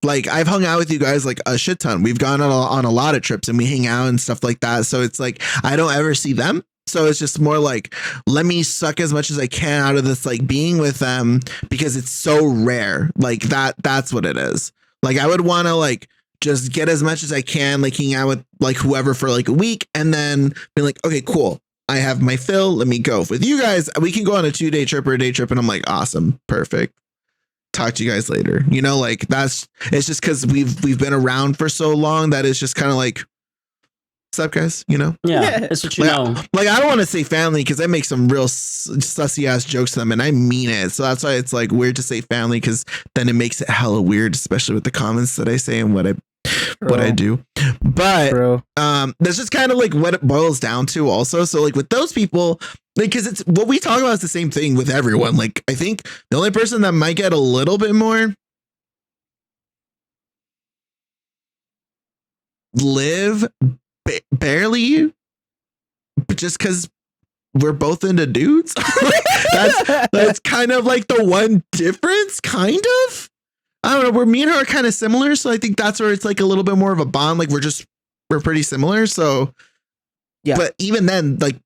I've hung out with you guys like a shit ton. We've gone on a lot of trips and we hang out and stuff like that. So it's like I don't ever see them. So it's just more like let me suck as much as I can out of this like being with them because it's so rare. Like that's what it is. Like I would want to like just get as much as I can, like hang out with like whoever for like a week and then be like, okay, cool. I have my fill. Let me go. With you guys, we can go on a 2-day trip or a day trip. And I'm like, awesome. Perfect. Talk to you guys later. You know, like it's just because we've been around for so long that it's just kind of like, what's up, guys? You know? Yeah, it's what you like, know. Like, I don't want to say family because I make some real sussy ass jokes to them and I mean it. So that's why it's like weird to say family because then it makes it hella weird, especially with the comments that I say and what I do. But that's just kind of like what it boils down to also. So like with those people, like, because it's what we talk about is the same thing with everyone. Like, I think the only person that might get a little bit more live barely, but just because we're both into dudes. that's kind of like the one difference, kind of. I don't know. Where me and her are kind of similar, so I think that's where it's like a little bit more of a bond. Like we're pretty similar. So yeah. But even then, like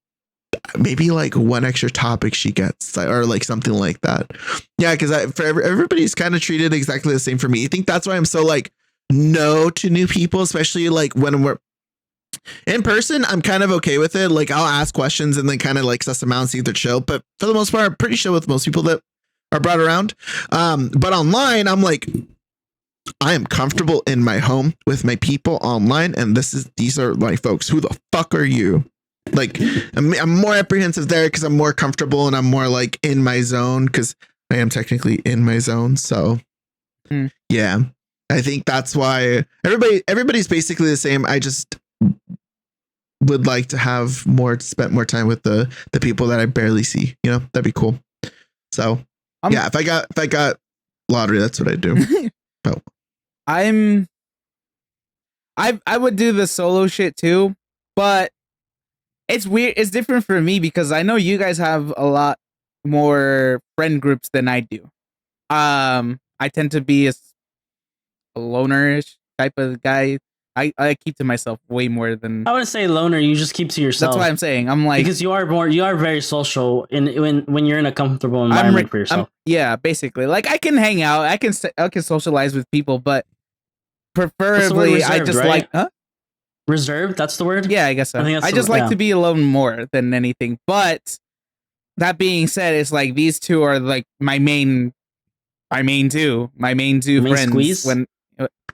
maybe like one extra topic she gets, or like something like that. Yeah, because everybody's kind of treated exactly the same for me. I think that's why I'm so like no to new people, especially like when we're in person. I'm kind of okay with it. Like I'll ask questions and then kind of like suss them out and see if they're chill. But for the most part, I'm pretty chill with most people that are brought around. But online, I'm like, I am comfortable in my home with my people online. And these are my folks. Who the fuck are you? Like, I'm more apprehensive there because I'm more comfortable and I'm more like in my zone because I am technically in my zone. So yeah, I think that's why everybody's basically the same. I just would like to have spend more time with the people that I barely see, you know. That'd be cool. So yeah, if I got lottery, that's what I do. Oh. I'm I would do the solo shit too, but it's weird. It's different for me because I know you guys have a lot more friend groups than I do. I tend to be a lonerish type of guy. I keep to myself way more than. I wouldn't say loner. You just keep to yourself. That's what I'm saying. I'm like, because you are very social when you're in a comfortable environment for yourself. Yeah, basically. Like I can hang out. I can socialize with people, but preferably reserved, I just right? like Reserved. That's the word. Yeah, I guess so. I just like to be alone more than anything. But that being said, it's like these two are like my main two friends. Squeeze?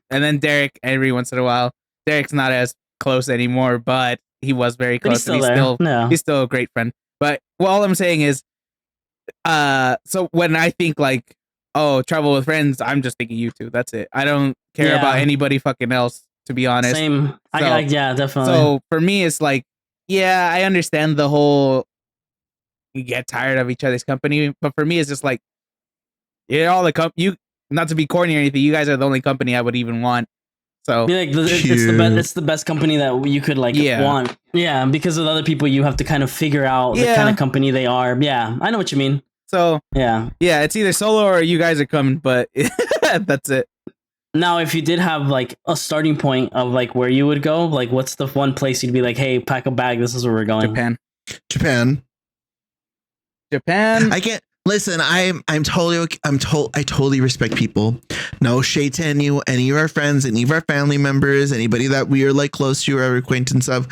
And then Derek every once in a while. Derek's not as close anymore, but he was very close. He's still a great friend. But all I'm saying is, so when I think like, oh, travel with friends, I'm just thinking you two. That's it. I don't care about anybody fucking else, to be honest. Same. So, yeah, definitely. So for me, it's like, yeah, I understand the whole you get tired of each other's company, but for me, it's just like, all the you. Not to be corny or anything, you guys are the only company I would even want. So it's the best company that you could want. Yeah, because with other people, you have to kind of figure out the kind of company they are. Yeah, I know what you mean. So yeah, it's either solo or you guys are coming, but that's it. Now, if you did have like a starting point of like where you would go, like what's the one place you'd be like, hey, pack a bag, this is where we're going? Japan. I can't. Listen, I totally respect people. No shade to any of our friends, any of our family members, anybody that we are like close to or acquaintance of.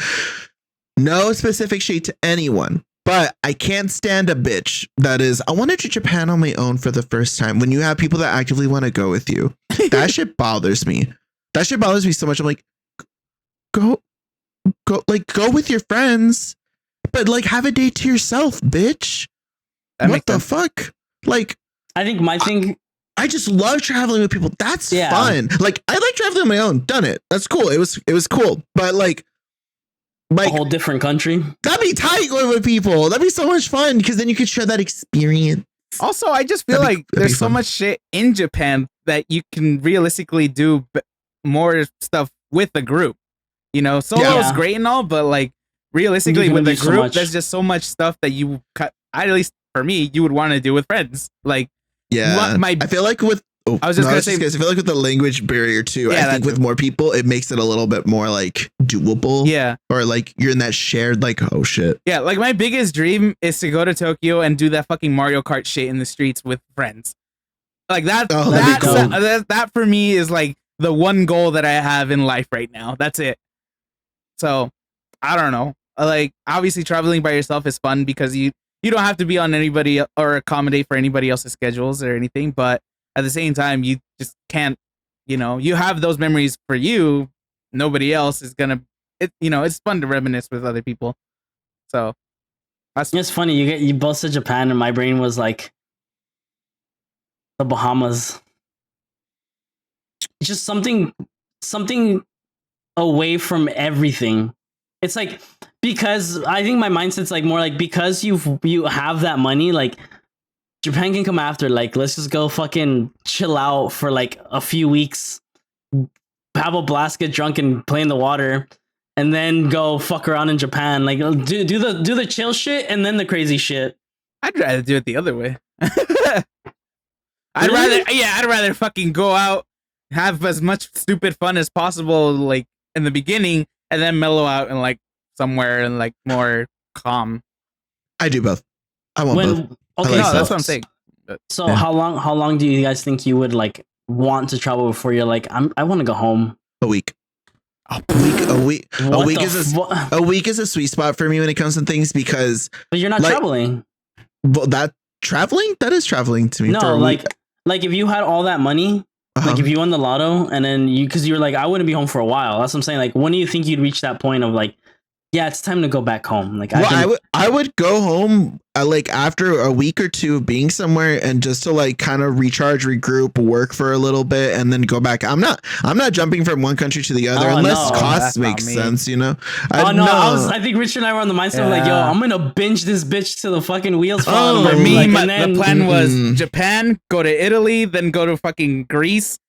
No specific shade to anyone, but I can't stand a bitch that is, I want to do Japan on my own for the first time. When you have people that actively want to go with you, that shit bothers me. That shit bothers me so much. I'm like, go with your friends, but like have a date to yourself, bitch. What the fuck? Like, I think my thing. I just love traveling with people. That's fun. Like, I like traveling on my own. Done it. That's cool. It was cool. But like a whole different country. That'd be tight going with people. That'd be so much fun because then you could share that experience. Also, I just feel like there's so much shit in Japan that you can realistically do more stuff with a group. You know, solo is great and all, but like realistically with a group, there's just so much stuff that you cut. At least for me, you would want to do with friends. Like, I feel like with I feel like with the language barrier too. I think with more people, it makes it a little bit more like doable. Yeah, or like you're in that shared like, oh shit. Yeah, like my biggest dream is to go to Tokyo and do that fucking Mario Kart shit in the streets with friends. Like that. That for me is like the one goal that I have in life right now. That's it. So I don't know. Like obviously traveling by yourself is fun because you don't have to be on anybody or accommodate for anybody else's schedules or anything, but at the same time, you just can't, you have those memories for you. Nobody else is gonna, it's fun to reminisce with other people. So it's funny. You both said Japan and my brain was like the Bahamas. Just something away from everything. It's like, because I think my mindset's like more like, because you have that money, like Japan can come after, like let's just go fucking chill out for like a few weeks, have a blast, get drunk and play in the water, and then go fuck around in Japan. Like do the chill shit and then the crazy shit. I'd rather do it the other way. I'd rather fucking go out, have as much stupid fun as possible, like in the beginning, and then mellow out and like somewhere and like more calm. I do both. I want both. Okay, that's what I'm saying. So how long do you guys think you would like want to travel before you're like, I want to go home? A week. A week is a sweet spot for me when it comes to things because. But you're not traveling. Well, that is traveling to me. No, like if you had all that money. Like if you won the lotto and then because you were like, I wouldn't be home for a while. That's what I'm saying. Like, when do you think you'd reach that point of like, yeah, it's time to go back home? Like, I would go home like after a week or two of being somewhere and just to like kind of recharge, regroup, work for a little bit, and then go back. I'm not jumping from one country to the other unless costs make sense. I think Richard and I were on the mindset of like, yo, I'm gonna binge this bitch to the fucking wheels fall off. For me, the plan was Japan, go to Italy, then go to fucking Greece,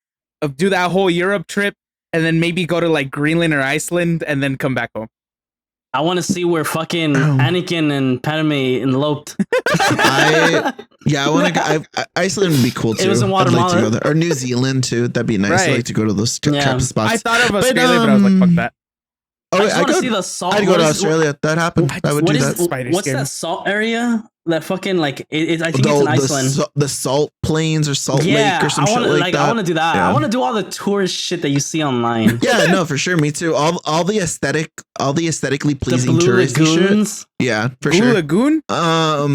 do that whole Europe trip, and then maybe go to like Greenland or Iceland and then come back home. I want to see where fucking Anakin and Padme eloped. I want to go. Iceland would be cool too. It was in I'd like to Guatemala. go there. Or New Zealand too. That'd be nice. Right. I'd like to go to those type of spots. I thought of Australia, but I was like, fuck that. I just want to see the salt. I'd go to Australia. That happened. I would do that. What's that salt area? That fucking like I think it's in Iceland. The salt plains or salt lake or some shit like that. I want to do that. Yeah. I want to do all the tourist shit that you see online. Yeah, no, for sure. Me too. All the aesthetically pleasing the blue touristy lagoons. shit. Yeah, for Blue sure. Lagoon? But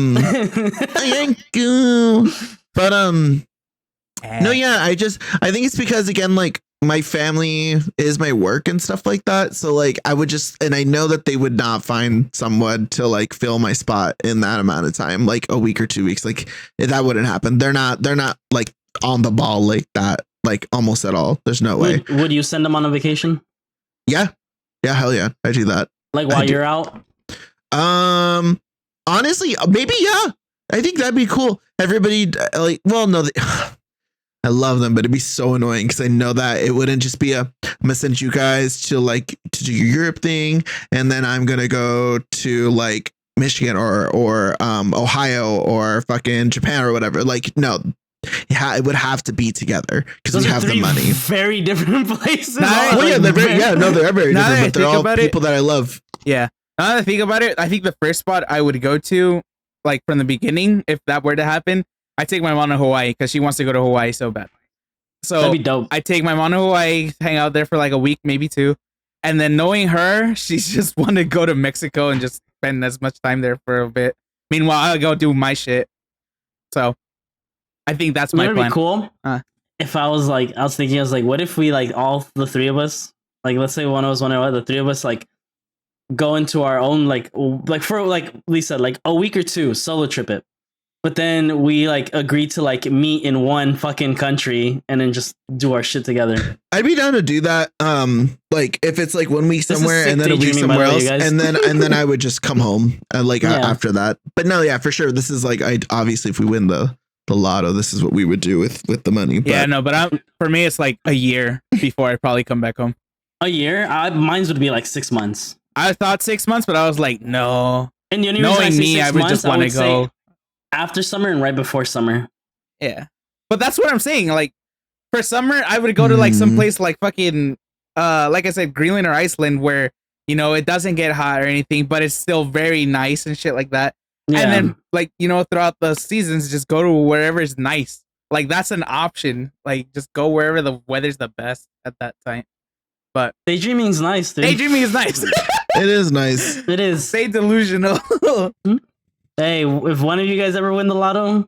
no, yeah, I think it's because again, like my family is my work and stuff like that. So like I would and I know that they would not find someone to like fill my spot in that amount of time, like a week or 2 weeks. Like that wouldn't happen. They're not like on the ball like that, like almost at all. There's no way. Would you send them on a vacation? Yeah, hell yeah, I do that. Like while you're out? Honestly, maybe, yeah. I think that'd be cool. Everybody like, well, no, I love them, but it'd be so annoying because I know that it wouldn't just be I'm gonna send you guys to do your Europe thing, and then I'm gonna go to like Michigan or Ohio or fucking Japan or whatever. Like, no, it would have to be together because we have the money. Very different places. They're very different, but they're all people that I love. Yeah. Now that I think about it, I think the first spot I would go to, like from the beginning, if that were to happen, I take my mom to Hawaii because she wants to go to Hawaii so bad. So that'd be dope. I take my mom to Hawaii, hang out there for like a week, maybe 2. And then knowing her, she's just want to go to Mexico and just spend as much time there for a bit. Meanwhile, I'll go do my shit. So I think that's my plan. Be cool. If I was thinking, what if we like all the 3 of us, like let's say one of us, the 3 of us, like go into our own like for like Lisa, like a week or 2 solo trip it. But then we like agree to like meet in one fucking country and then just do our shit together. I'd be down to do that. Like if it's like 1 week somewhere and then a week somewhere else, and then I would just come home after that. But no, yeah, for sure. This is like obviously if we win the lotto, this is what we would do with the money. But, yeah, no, but for me it's like a year before I probably come back home. A year? Mine would be like 6 months. I thought 6 months, but I was like, no. And the only knowing me, I would just want to go after summer and right before summer. Yeah, but that's what I'm saying. Like for summer, I would go to like some place like fucking, like I said, Greenland or Iceland, where it doesn't get hot or anything, but it's still very nice and shit like that. Yeah. And then like throughout the seasons, just go to wherever is nice. Like that's an option. Like just go wherever the weather's the best at that time. But daydreaming's nice, dude. Daydreaming is nice. It is nice. It is. Stay delusional. Hey, if one of you guys ever win the lotto,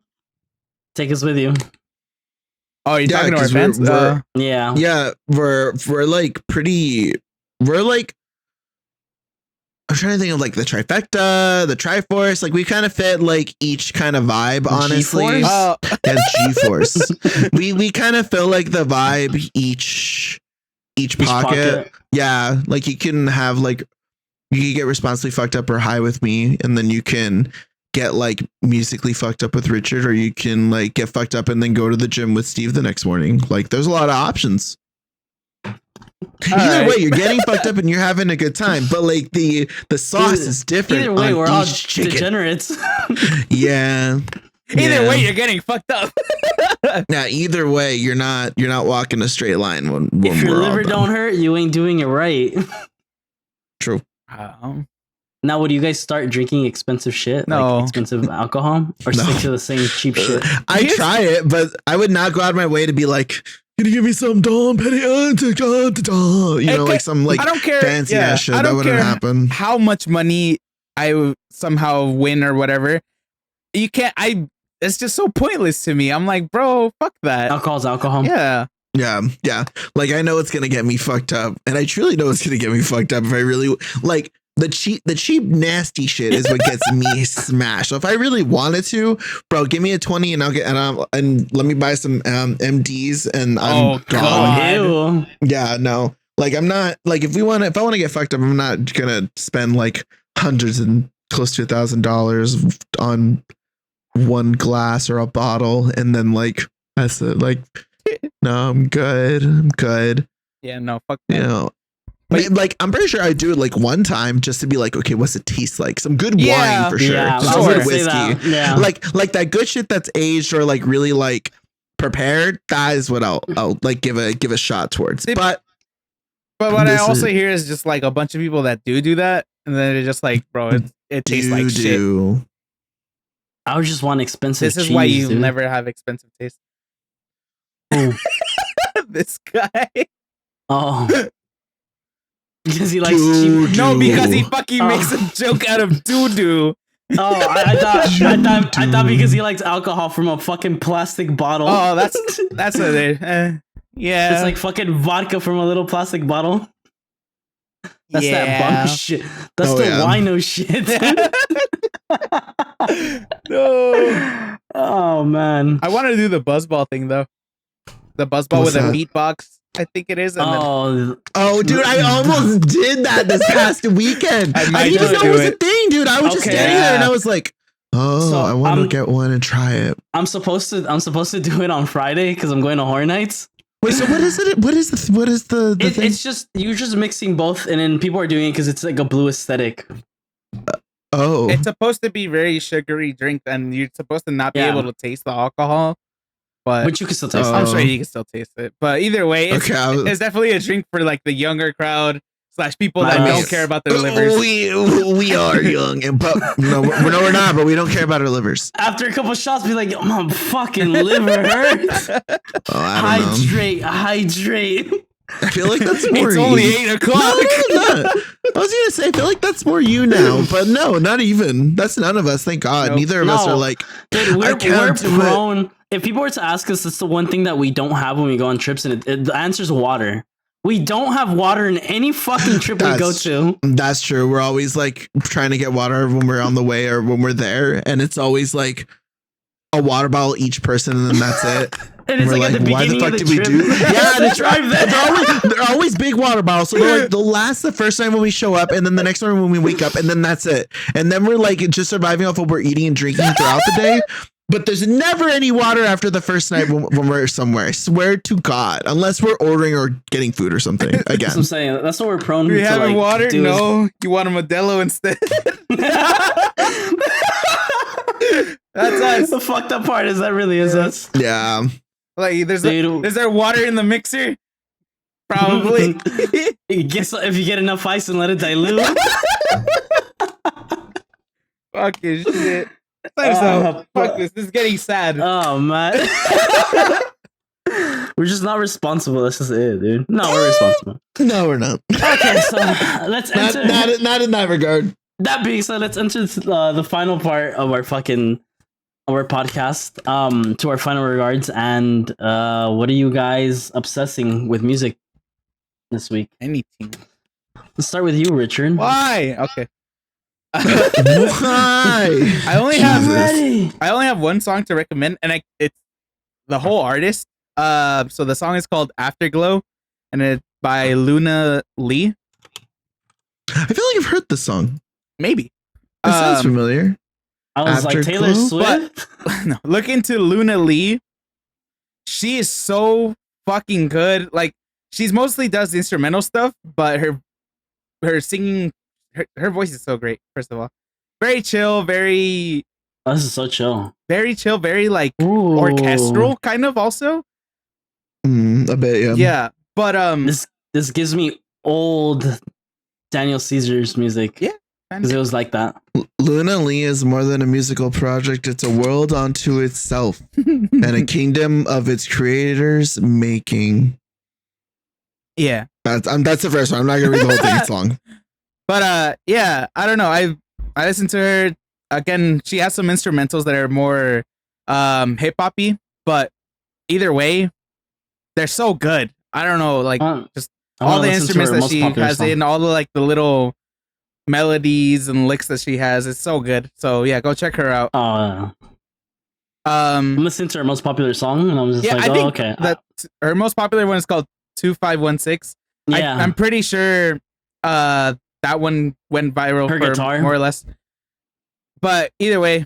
take us with you. Oh, you're talking to our fans? Yeah. Yeah, we're like pretty. We're like. I'm trying to think of like the trifecta, the Triforce. Like we kind of fit like each kind of vibe, honestly. And G-Force. we kind of feel like the vibe each pocket. Yeah, like you can have like you can get responsibly fucked up or high with me, and then you can get like musically fucked up with Richard, or you can like get fucked up and then go to the gym with Steve the next morning. Like there's a lot of options. Either way, you're getting fucked up and you're having a good time, but like the sauce is different. Either way, we're all chicken. Degenerates. Yeah. Either way, you're getting fucked up. Now, either way, you're not walking a straight line when if your liver don't hurt, you ain't doing it right. True. Now, would you guys start drinking expensive shit? No. Like expensive alcohol? Or stick to the same cheap shit? I try it, but I would not go out of my way to be like, can you give me some Dom Petty? Like some like I don't care. Fancy ass shit. That wouldn't happen. How much money I would somehow win or whatever. You can't. It's just so pointless to me. I'm like, bro, fuck that. Alcohol's alcohol. Yeah. Yeah. Like I know it's gonna get me fucked up, and I truly know it's gonna get me fucked up if I really like. The cheap nasty shit is what gets me smashed. So if I really wanted to, bro, give me a 20 and I'll get and let me buy some MDs and I'm gone. Yeah, no. Like I'm not like if I want to get fucked up, I'm not gonna spend like hundreds and close to $1,000 on one glass or a bottle and then like that's it. Like no, I'm good. Yeah, no, fuck that. You know, like I'm pretty sure I do it like one time just to be like, okay, what's it taste like? Some good wine for sure. Yeah, Just I was some gonna good say that. whiskey. Yeah. Like that good shit that's aged or like really like prepared. That is what I'll like give a shot towards. But what I also hear is just like a bunch of people that do that, and then they're just like, bro, it tastes like shit. I would just want expensive. This is why you never have expensive taste. This guy. Oh. Because he likes cheap. No, because he fucking makes a joke out of doo-doo. Oh, I thought because he likes alcohol from a fucking plastic bottle. Oh, that's what it. Yeah, it's like fucking vodka from a little plastic bottle. That's that bunk shit. That's the wino shit. No. Oh man. I want to do the buzzball thing though. The buzzball with a beatbox. I think it is. And dude, I almost did that this past weekend. I didn't even know it was a thing, dude. I was just standing there and I was like, I want to get one and try it. I'm supposed to do it on Friday because I'm going to Horror Nights. Wait, so what is it? What is the thing? It's just you're just mixing both, and then people are doing it because it's like a blue aesthetic. It's supposed to be very sugary drink, and you're supposed to not be able to taste the alcohol. But you can still taste it. I'm sure you can still taste it. But either way, it's definitely a drink for like the younger crowd / people that don't care about their livers. We are young, but we're not. But we don't care about our livers. After a couple shots, be like, my fucking liver hurts. Hydrate. I feel like that's more. It's only 8 o'clock. No. I was gonna say, I feel like that's more you now, but no, not even. That's none of us. Thank God. Neither of us are like. Dude, we're prone. If people were to ask us, it's the one thing that we don't have when we go on trips, and the answer is water. We don't have water in any fucking trip we go to. That's true. We're always like trying to get water when we're on the way or when we're there, and it's always like a water bottle each person, and then that's it. And it's like at the why the fuck did we do? Yeah, that's right. They're always big water bottles. So they'll last the first time when we show up, and then the next one when we wake up, and then that's it. And then we're like just surviving off what we're eating and drinking throughout the day. But there's never any water after the first night when we're somewhere. I swear to God, unless we're ordering or getting food or something. Again, that's what I'm saying. That's what we're prone to. You having water? No, you want a Modelo instead. That's us. The fucked up part is that really is us. Yeah. Like, is there water in the mixer? Probably. If you get enough ice and let it dilute. Fucking shit. Fuck this. This is getting sad. Oh man. We're just not responsible. That's just it, dude. No, we're responsible. No, we're not. Okay, so let's enter. Not in that regard. That being said, let's enter the final part of our podcast. To our final regards, and what are you guys obsessing with music this week? Anything. Let's start with you, Richard. Why? Okay. Why? I only have one song to recommend, and it's the whole artist. So the song is called Afterglow, and it's by Luna Lee. I feel like I've heard this song. Maybe. It sounds familiar. I was like Taylor Swift. But, no, look into Luna Lee. She is so fucking good. Like, she's mostly does instrumental stuff, but her singing, her voice is so great. First of all, very chill, very. Oh, this is so chill. Very chill, very like orchestral kind of also. A bit, yeah. Yeah, but this gives me old Daniel Caesar's music. Yeah, because it was like that. Luna Lee is more than a musical project. It's a world unto itself and a kingdom of its creators making. Yeah, that's the first one. I'm not gonna read the whole thing. It's long. But yeah, I don't know. I listened to her again. She has some instrumentals that are more hip hoppy, but either way, they're so good. I don't know, like just all the instruments that she has in, all the like the little melodies and licks that she has. It's so good. So yeah, go check her out. I'm listening to her most popular song, and I'm just like, oh, okay. That her most popular one is called 2516. Yeah, I'm pretty sure that one went viral for guitar, more or less. But either way,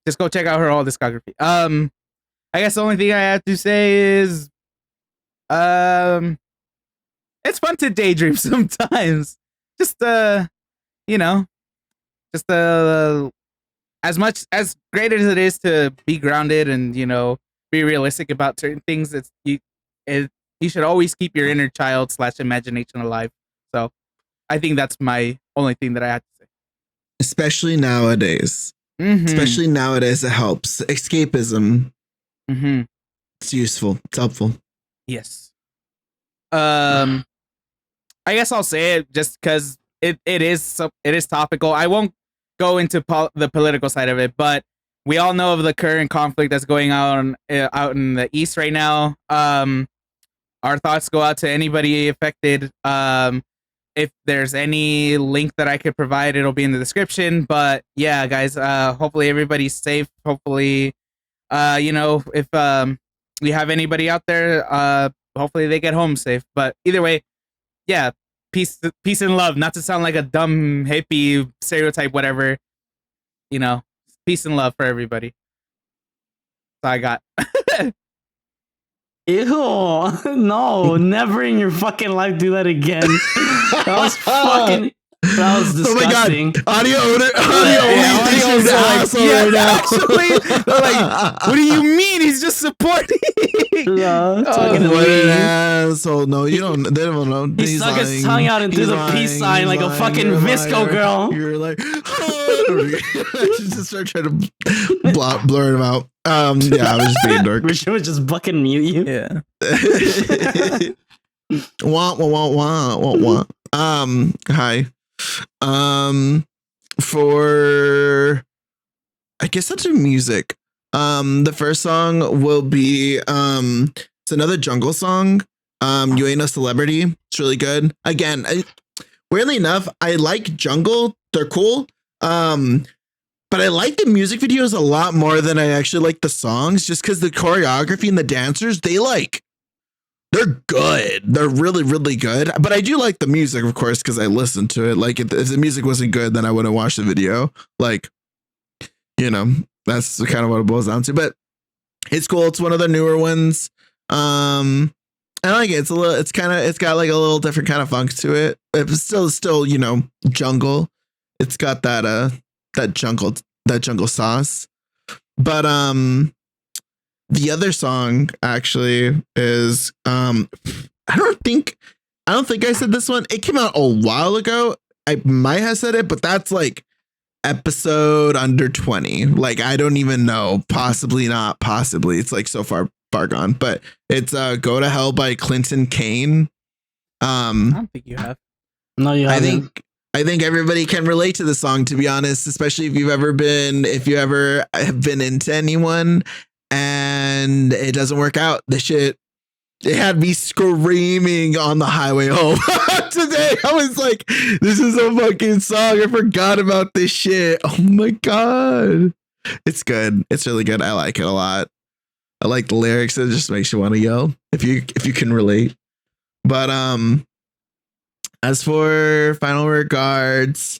just go check out her whole discography. I guess the only thing I have to say is it's fun to daydream sometimes. Just you know, just as much as great as it is to be grounded and be realistic about certain things, you should always keep your inner child / imagination alive. So I think that's my only thing that I have to say. Especially nowadays. Especially nowadays, it helps. Escapism. It's useful. It's helpful. Yes. I guess I'll say it just because it is topical. I won't go into the political side of it, but we all know of the current conflict that's going on out in the East right now. Our thoughts go out to anybody affected. If there's any link that I could provide, it'll be in the description. But yeah, guys, hopefully everybody's safe. Hopefully, if we have anybody out there, hopefully they get home safe. But either way, yeah, peace and love. Not to sound like a dumb hippie stereotype, whatever. Peace and love for everybody. That's all I got. Ew, no, never in your fucking life do that again. That was disgusting. Oh my god, audio only. Right now. What do you mean? He's just supporting. What an asshole. No, you don't. They don't know. He stuck his tongue out and threw the peace sign like a fucking Visco girl. You're like, I should just start trying to blur him out. Yeah, I was just being dark. Richard would just fucking mute you. Yeah. Wah. Hi. For I guess that's music. The first song will be it's another jungle song. You Ain't No Celebrity. It's really good. Again, weirdly enough, I like jungle. They're cool. But I like the music videos a lot more than I actually like the songs, just because the choreography and the dancers, they're good. They're really, really good. But I do like the music, of course, because I listen to it. Like if the music wasn't good, then I wouldn't watch the video. Like, that's kind of what it boils down to. But it's cool. It's one of the newer ones. I like it. It's got like a little different kind of funk to it. It's still, jungle. It's got that jungle sauce. But the other song actually is I don't think I said this one. It came out a while ago. I might have said it, but that's like episode under 20. Like I don't even know. Possibly not. Possibly. It's like so far gone. But it's Go to Hell by Clinton Kane. I don't think you have. No, you haven't. I think everybody can relate to the song, to be honest, especially if you ever have been into anyone and it doesn't work out. The shit, it had me screaming on the highway home today. I was like, this is a fucking song. I forgot about this shit. Oh my God. It's good. It's really good. I like it a lot. I like the lyrics. It just makes you want to yell if you can relate. But, as for final regards,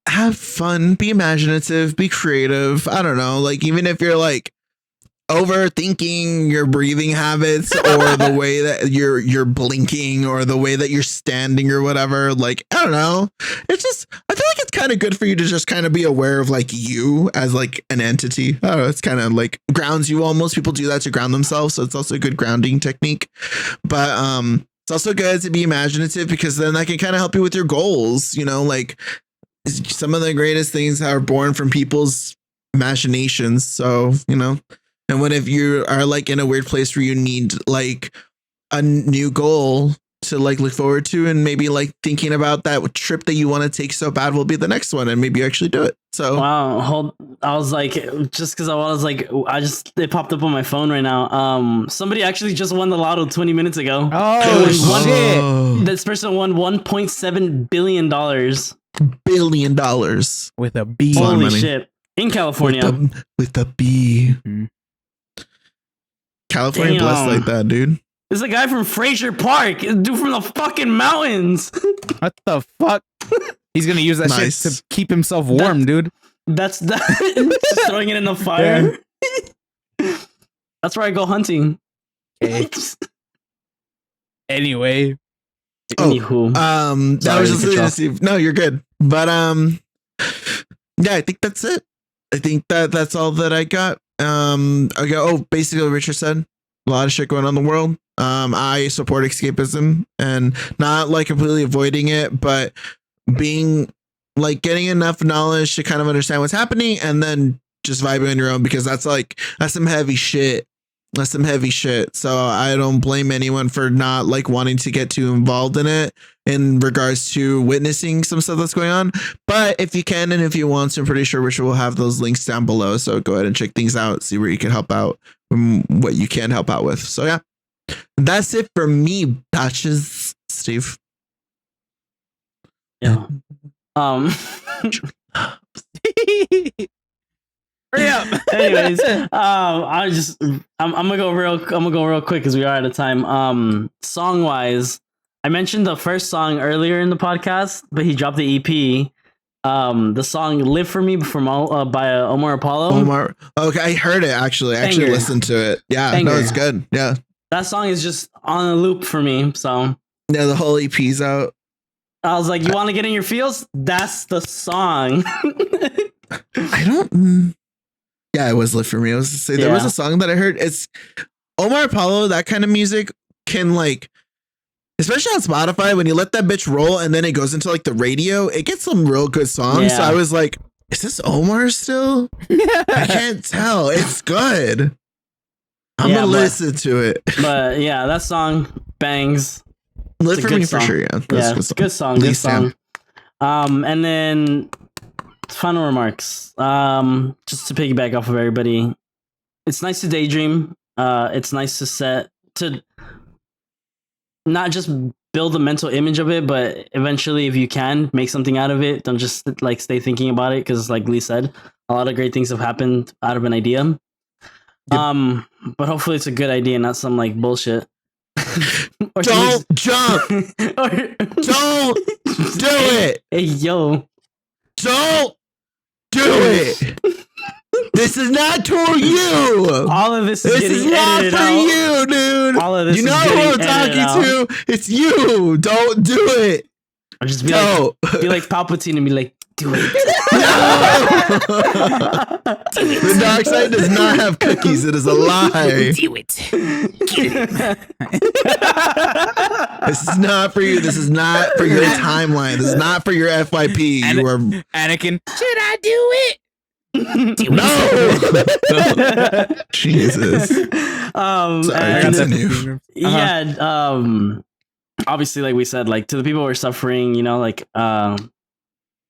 have fun, be imaginative, be creative. I don't know, like even if you're like overthinking your breathing habits or the way that you're blinking or the way that you're standing or whatever, like I don't know. It's just I feel like it's kind of good for you to just kind of be aware of like you as like an entity. I don't know, it's kind of like grounds you almost. People do that to ground themselves, so it's also a good grounding technique. But it's also good to be imaginative because then that can kind of help you with your goals. Like some of the greatest things are born from people's imaginations. So, and what if you are like in a weird place where you need like a new goal to like look forward to, and maybe like thinking about that trip that you want to take so bad will be the next one, and maybe you actually do it. So wow, I was like, just because I was like, it popped up on my phone right now. Somebody actually just won the lotto 20 minutes ago. Oh shit! This person won $1.7 billion. With a B. Holy shit! In California, with a B. California blessed like that, dude. This is a guy from Fraser Park, dude from the fucking mountains. What the fuck? He's gonna use that shit to keep himself warm, dude. That's that. Just throwing it in the fire. That's where I go hunting. Okay. Anyway. Anywho. That was just to see. No, you're good. But yeah, I think that's it. I think that's all that I got. Okay. Oh, basically, Richard said a lot of shit going on in the world. I support escapism and not like completely avoiding it, but being like getting enough knowledge to kind of understand what's happening and then just vibing on your own, because that's some heavy shit. That's some heavy shit. So I don't blame anyone for not like wanting to get too involved in it in regards to witnessing some stuff that's going on. But if you can and if you want to, I'm pretty sure Richard will have those links down below. So go ahead and check things out, see where you can help out, what you can help out with. So yeah, that's it for me, batches. Steve. Yeah. Hurry up. Anyways, I'm gonna go real quick because we are out of time. Song wise, I mentioned the first song earlier in the podcast, but he dropped the EP. The song "Live for Me" by Omar Apollo. Okay, I heard it actually. I actually listened to it. Yeah, Banger. no, it's good. Yeah, that song is just on a loop for me. So yeah, the whole EP's out. I was like, you want to get in your feels? That's the song. I don't. Yeah, it was "Live for Me." I was to say there was a song that I heard. It's Omar Apollo. That kind of music can like, especially on Spotify, when you let that bitch roll and then it goes into like the radio, it gets some real good songs. Yeah. So I was like, is this Omar still? I can't tell. It's good. I'm gonna listen to it. But yeah, that song bangs. "Live for Me" for sure. Yeah, it's a good song. Good song. And then final remarks. Just to piggyback off of everybody, it's nice to daydream. It's nice to not just build a mental image of it, but eventually, if you can, make something out of it. Don't just like stay thinking about it, because like Lee said, a lot of great things have happened out of an idea. Yep. But hopefully it's a good idea, not some like bullshit. Don't jump. Don't do it. Hey, yo. Don't do it. This is not for you. All of this is not for you, dude. All of this. You know who I'm talking to. It's you. Don't do it. I'll just be like Palpatine and be like, do it. The dark side does not have cookies. It is a lie. Do it. This is not for you. This is not for your timeline. This is not for your FYP. You are Anakin. Should I do it? No. Jesus. Sorry, continue. Yeah. Obviously, like we said, like to the people who are suffering, you know, like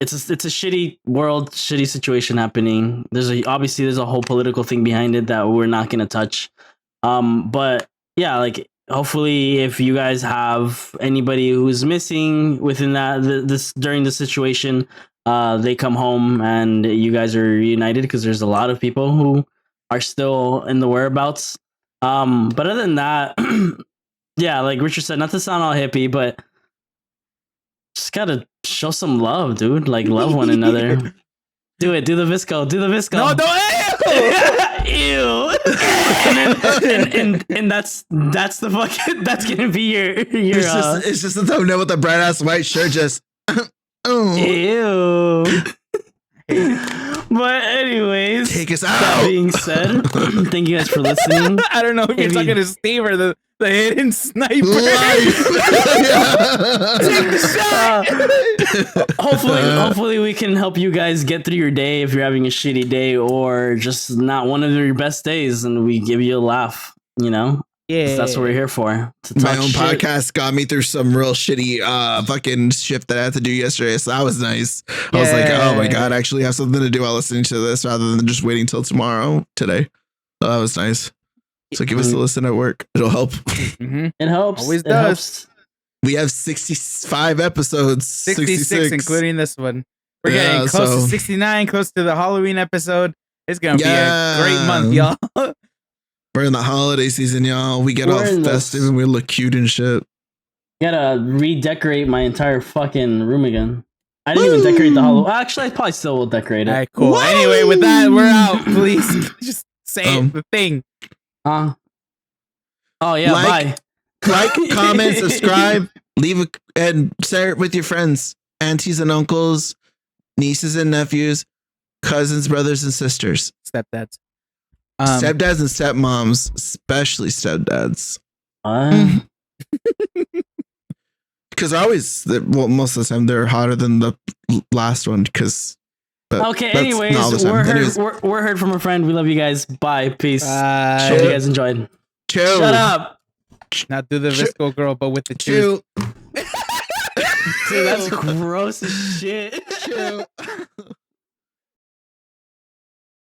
it's a shitty world, shitty situation happening. There's a whole political thing behind it that we're not gonna touch. But yeah, like hopefully, if you guys have anybody who's missing within this during the situation, they come home and you guys are reunited, because there's a lot of people who are still in the whereabouts. But other than that, yeah, like Richard said, not to sound all hippie, but just gotta show some love, dude. Like, love one another. Do it. Do the Visco. Do the Visco. No, don't. Ew. and that's the fucking. That's gonna be your. It's just a thumbnail with a bright ass white shirt. Just. Oh. Ew. But anyways, take us out. That being said, thank you guys for listening. I don't know if you're talking to Steve or the hidden sniper. Hopefully we can help you guys get through your day if you're having a shitty day or just not one of your best days, and we give you a laugh, you know. Yeah, that's what we're here for. My own podcast got me through some real shitty fucking shift that I had to do yesterday, so that was nice. I was like, oh my god, I actually have something to do while listening to this rather than just waiting till today. So that was nice. So give us a listen at work. It'll help. Mm-hmm. It helps. Always does. We have 65 episodes. 66 including this one. We're getting close to 69, close to the Halloween episode. It's gonna be a great month, y'all. We're in the holiday season, y'all. We get all festive and we look cute and shit. Gotta redecorate my entire fucking room again. I didn't even decorate the Halloween. Actually, I probably still will decorate it. All right, cool. Woo! Anyway, with that, we're out. Please just say the thing. Oh yeah, bye. Like, comment, subscribe, and share it with your friends, aunties and uncles, nieces and nephews, cousins, brothers and sisters, Stepdads. Stepdads and stepmoms, especially stepdads. Because most of the time they're hotter than the last one. Okay. Anyways, we're heard from a friend. We love you guys. Bye. Peace. Hope you guys enjoyed. Chill. Shut up. Now do the Visco girl, but with the chill. Dude, that's gross as shit. Chill.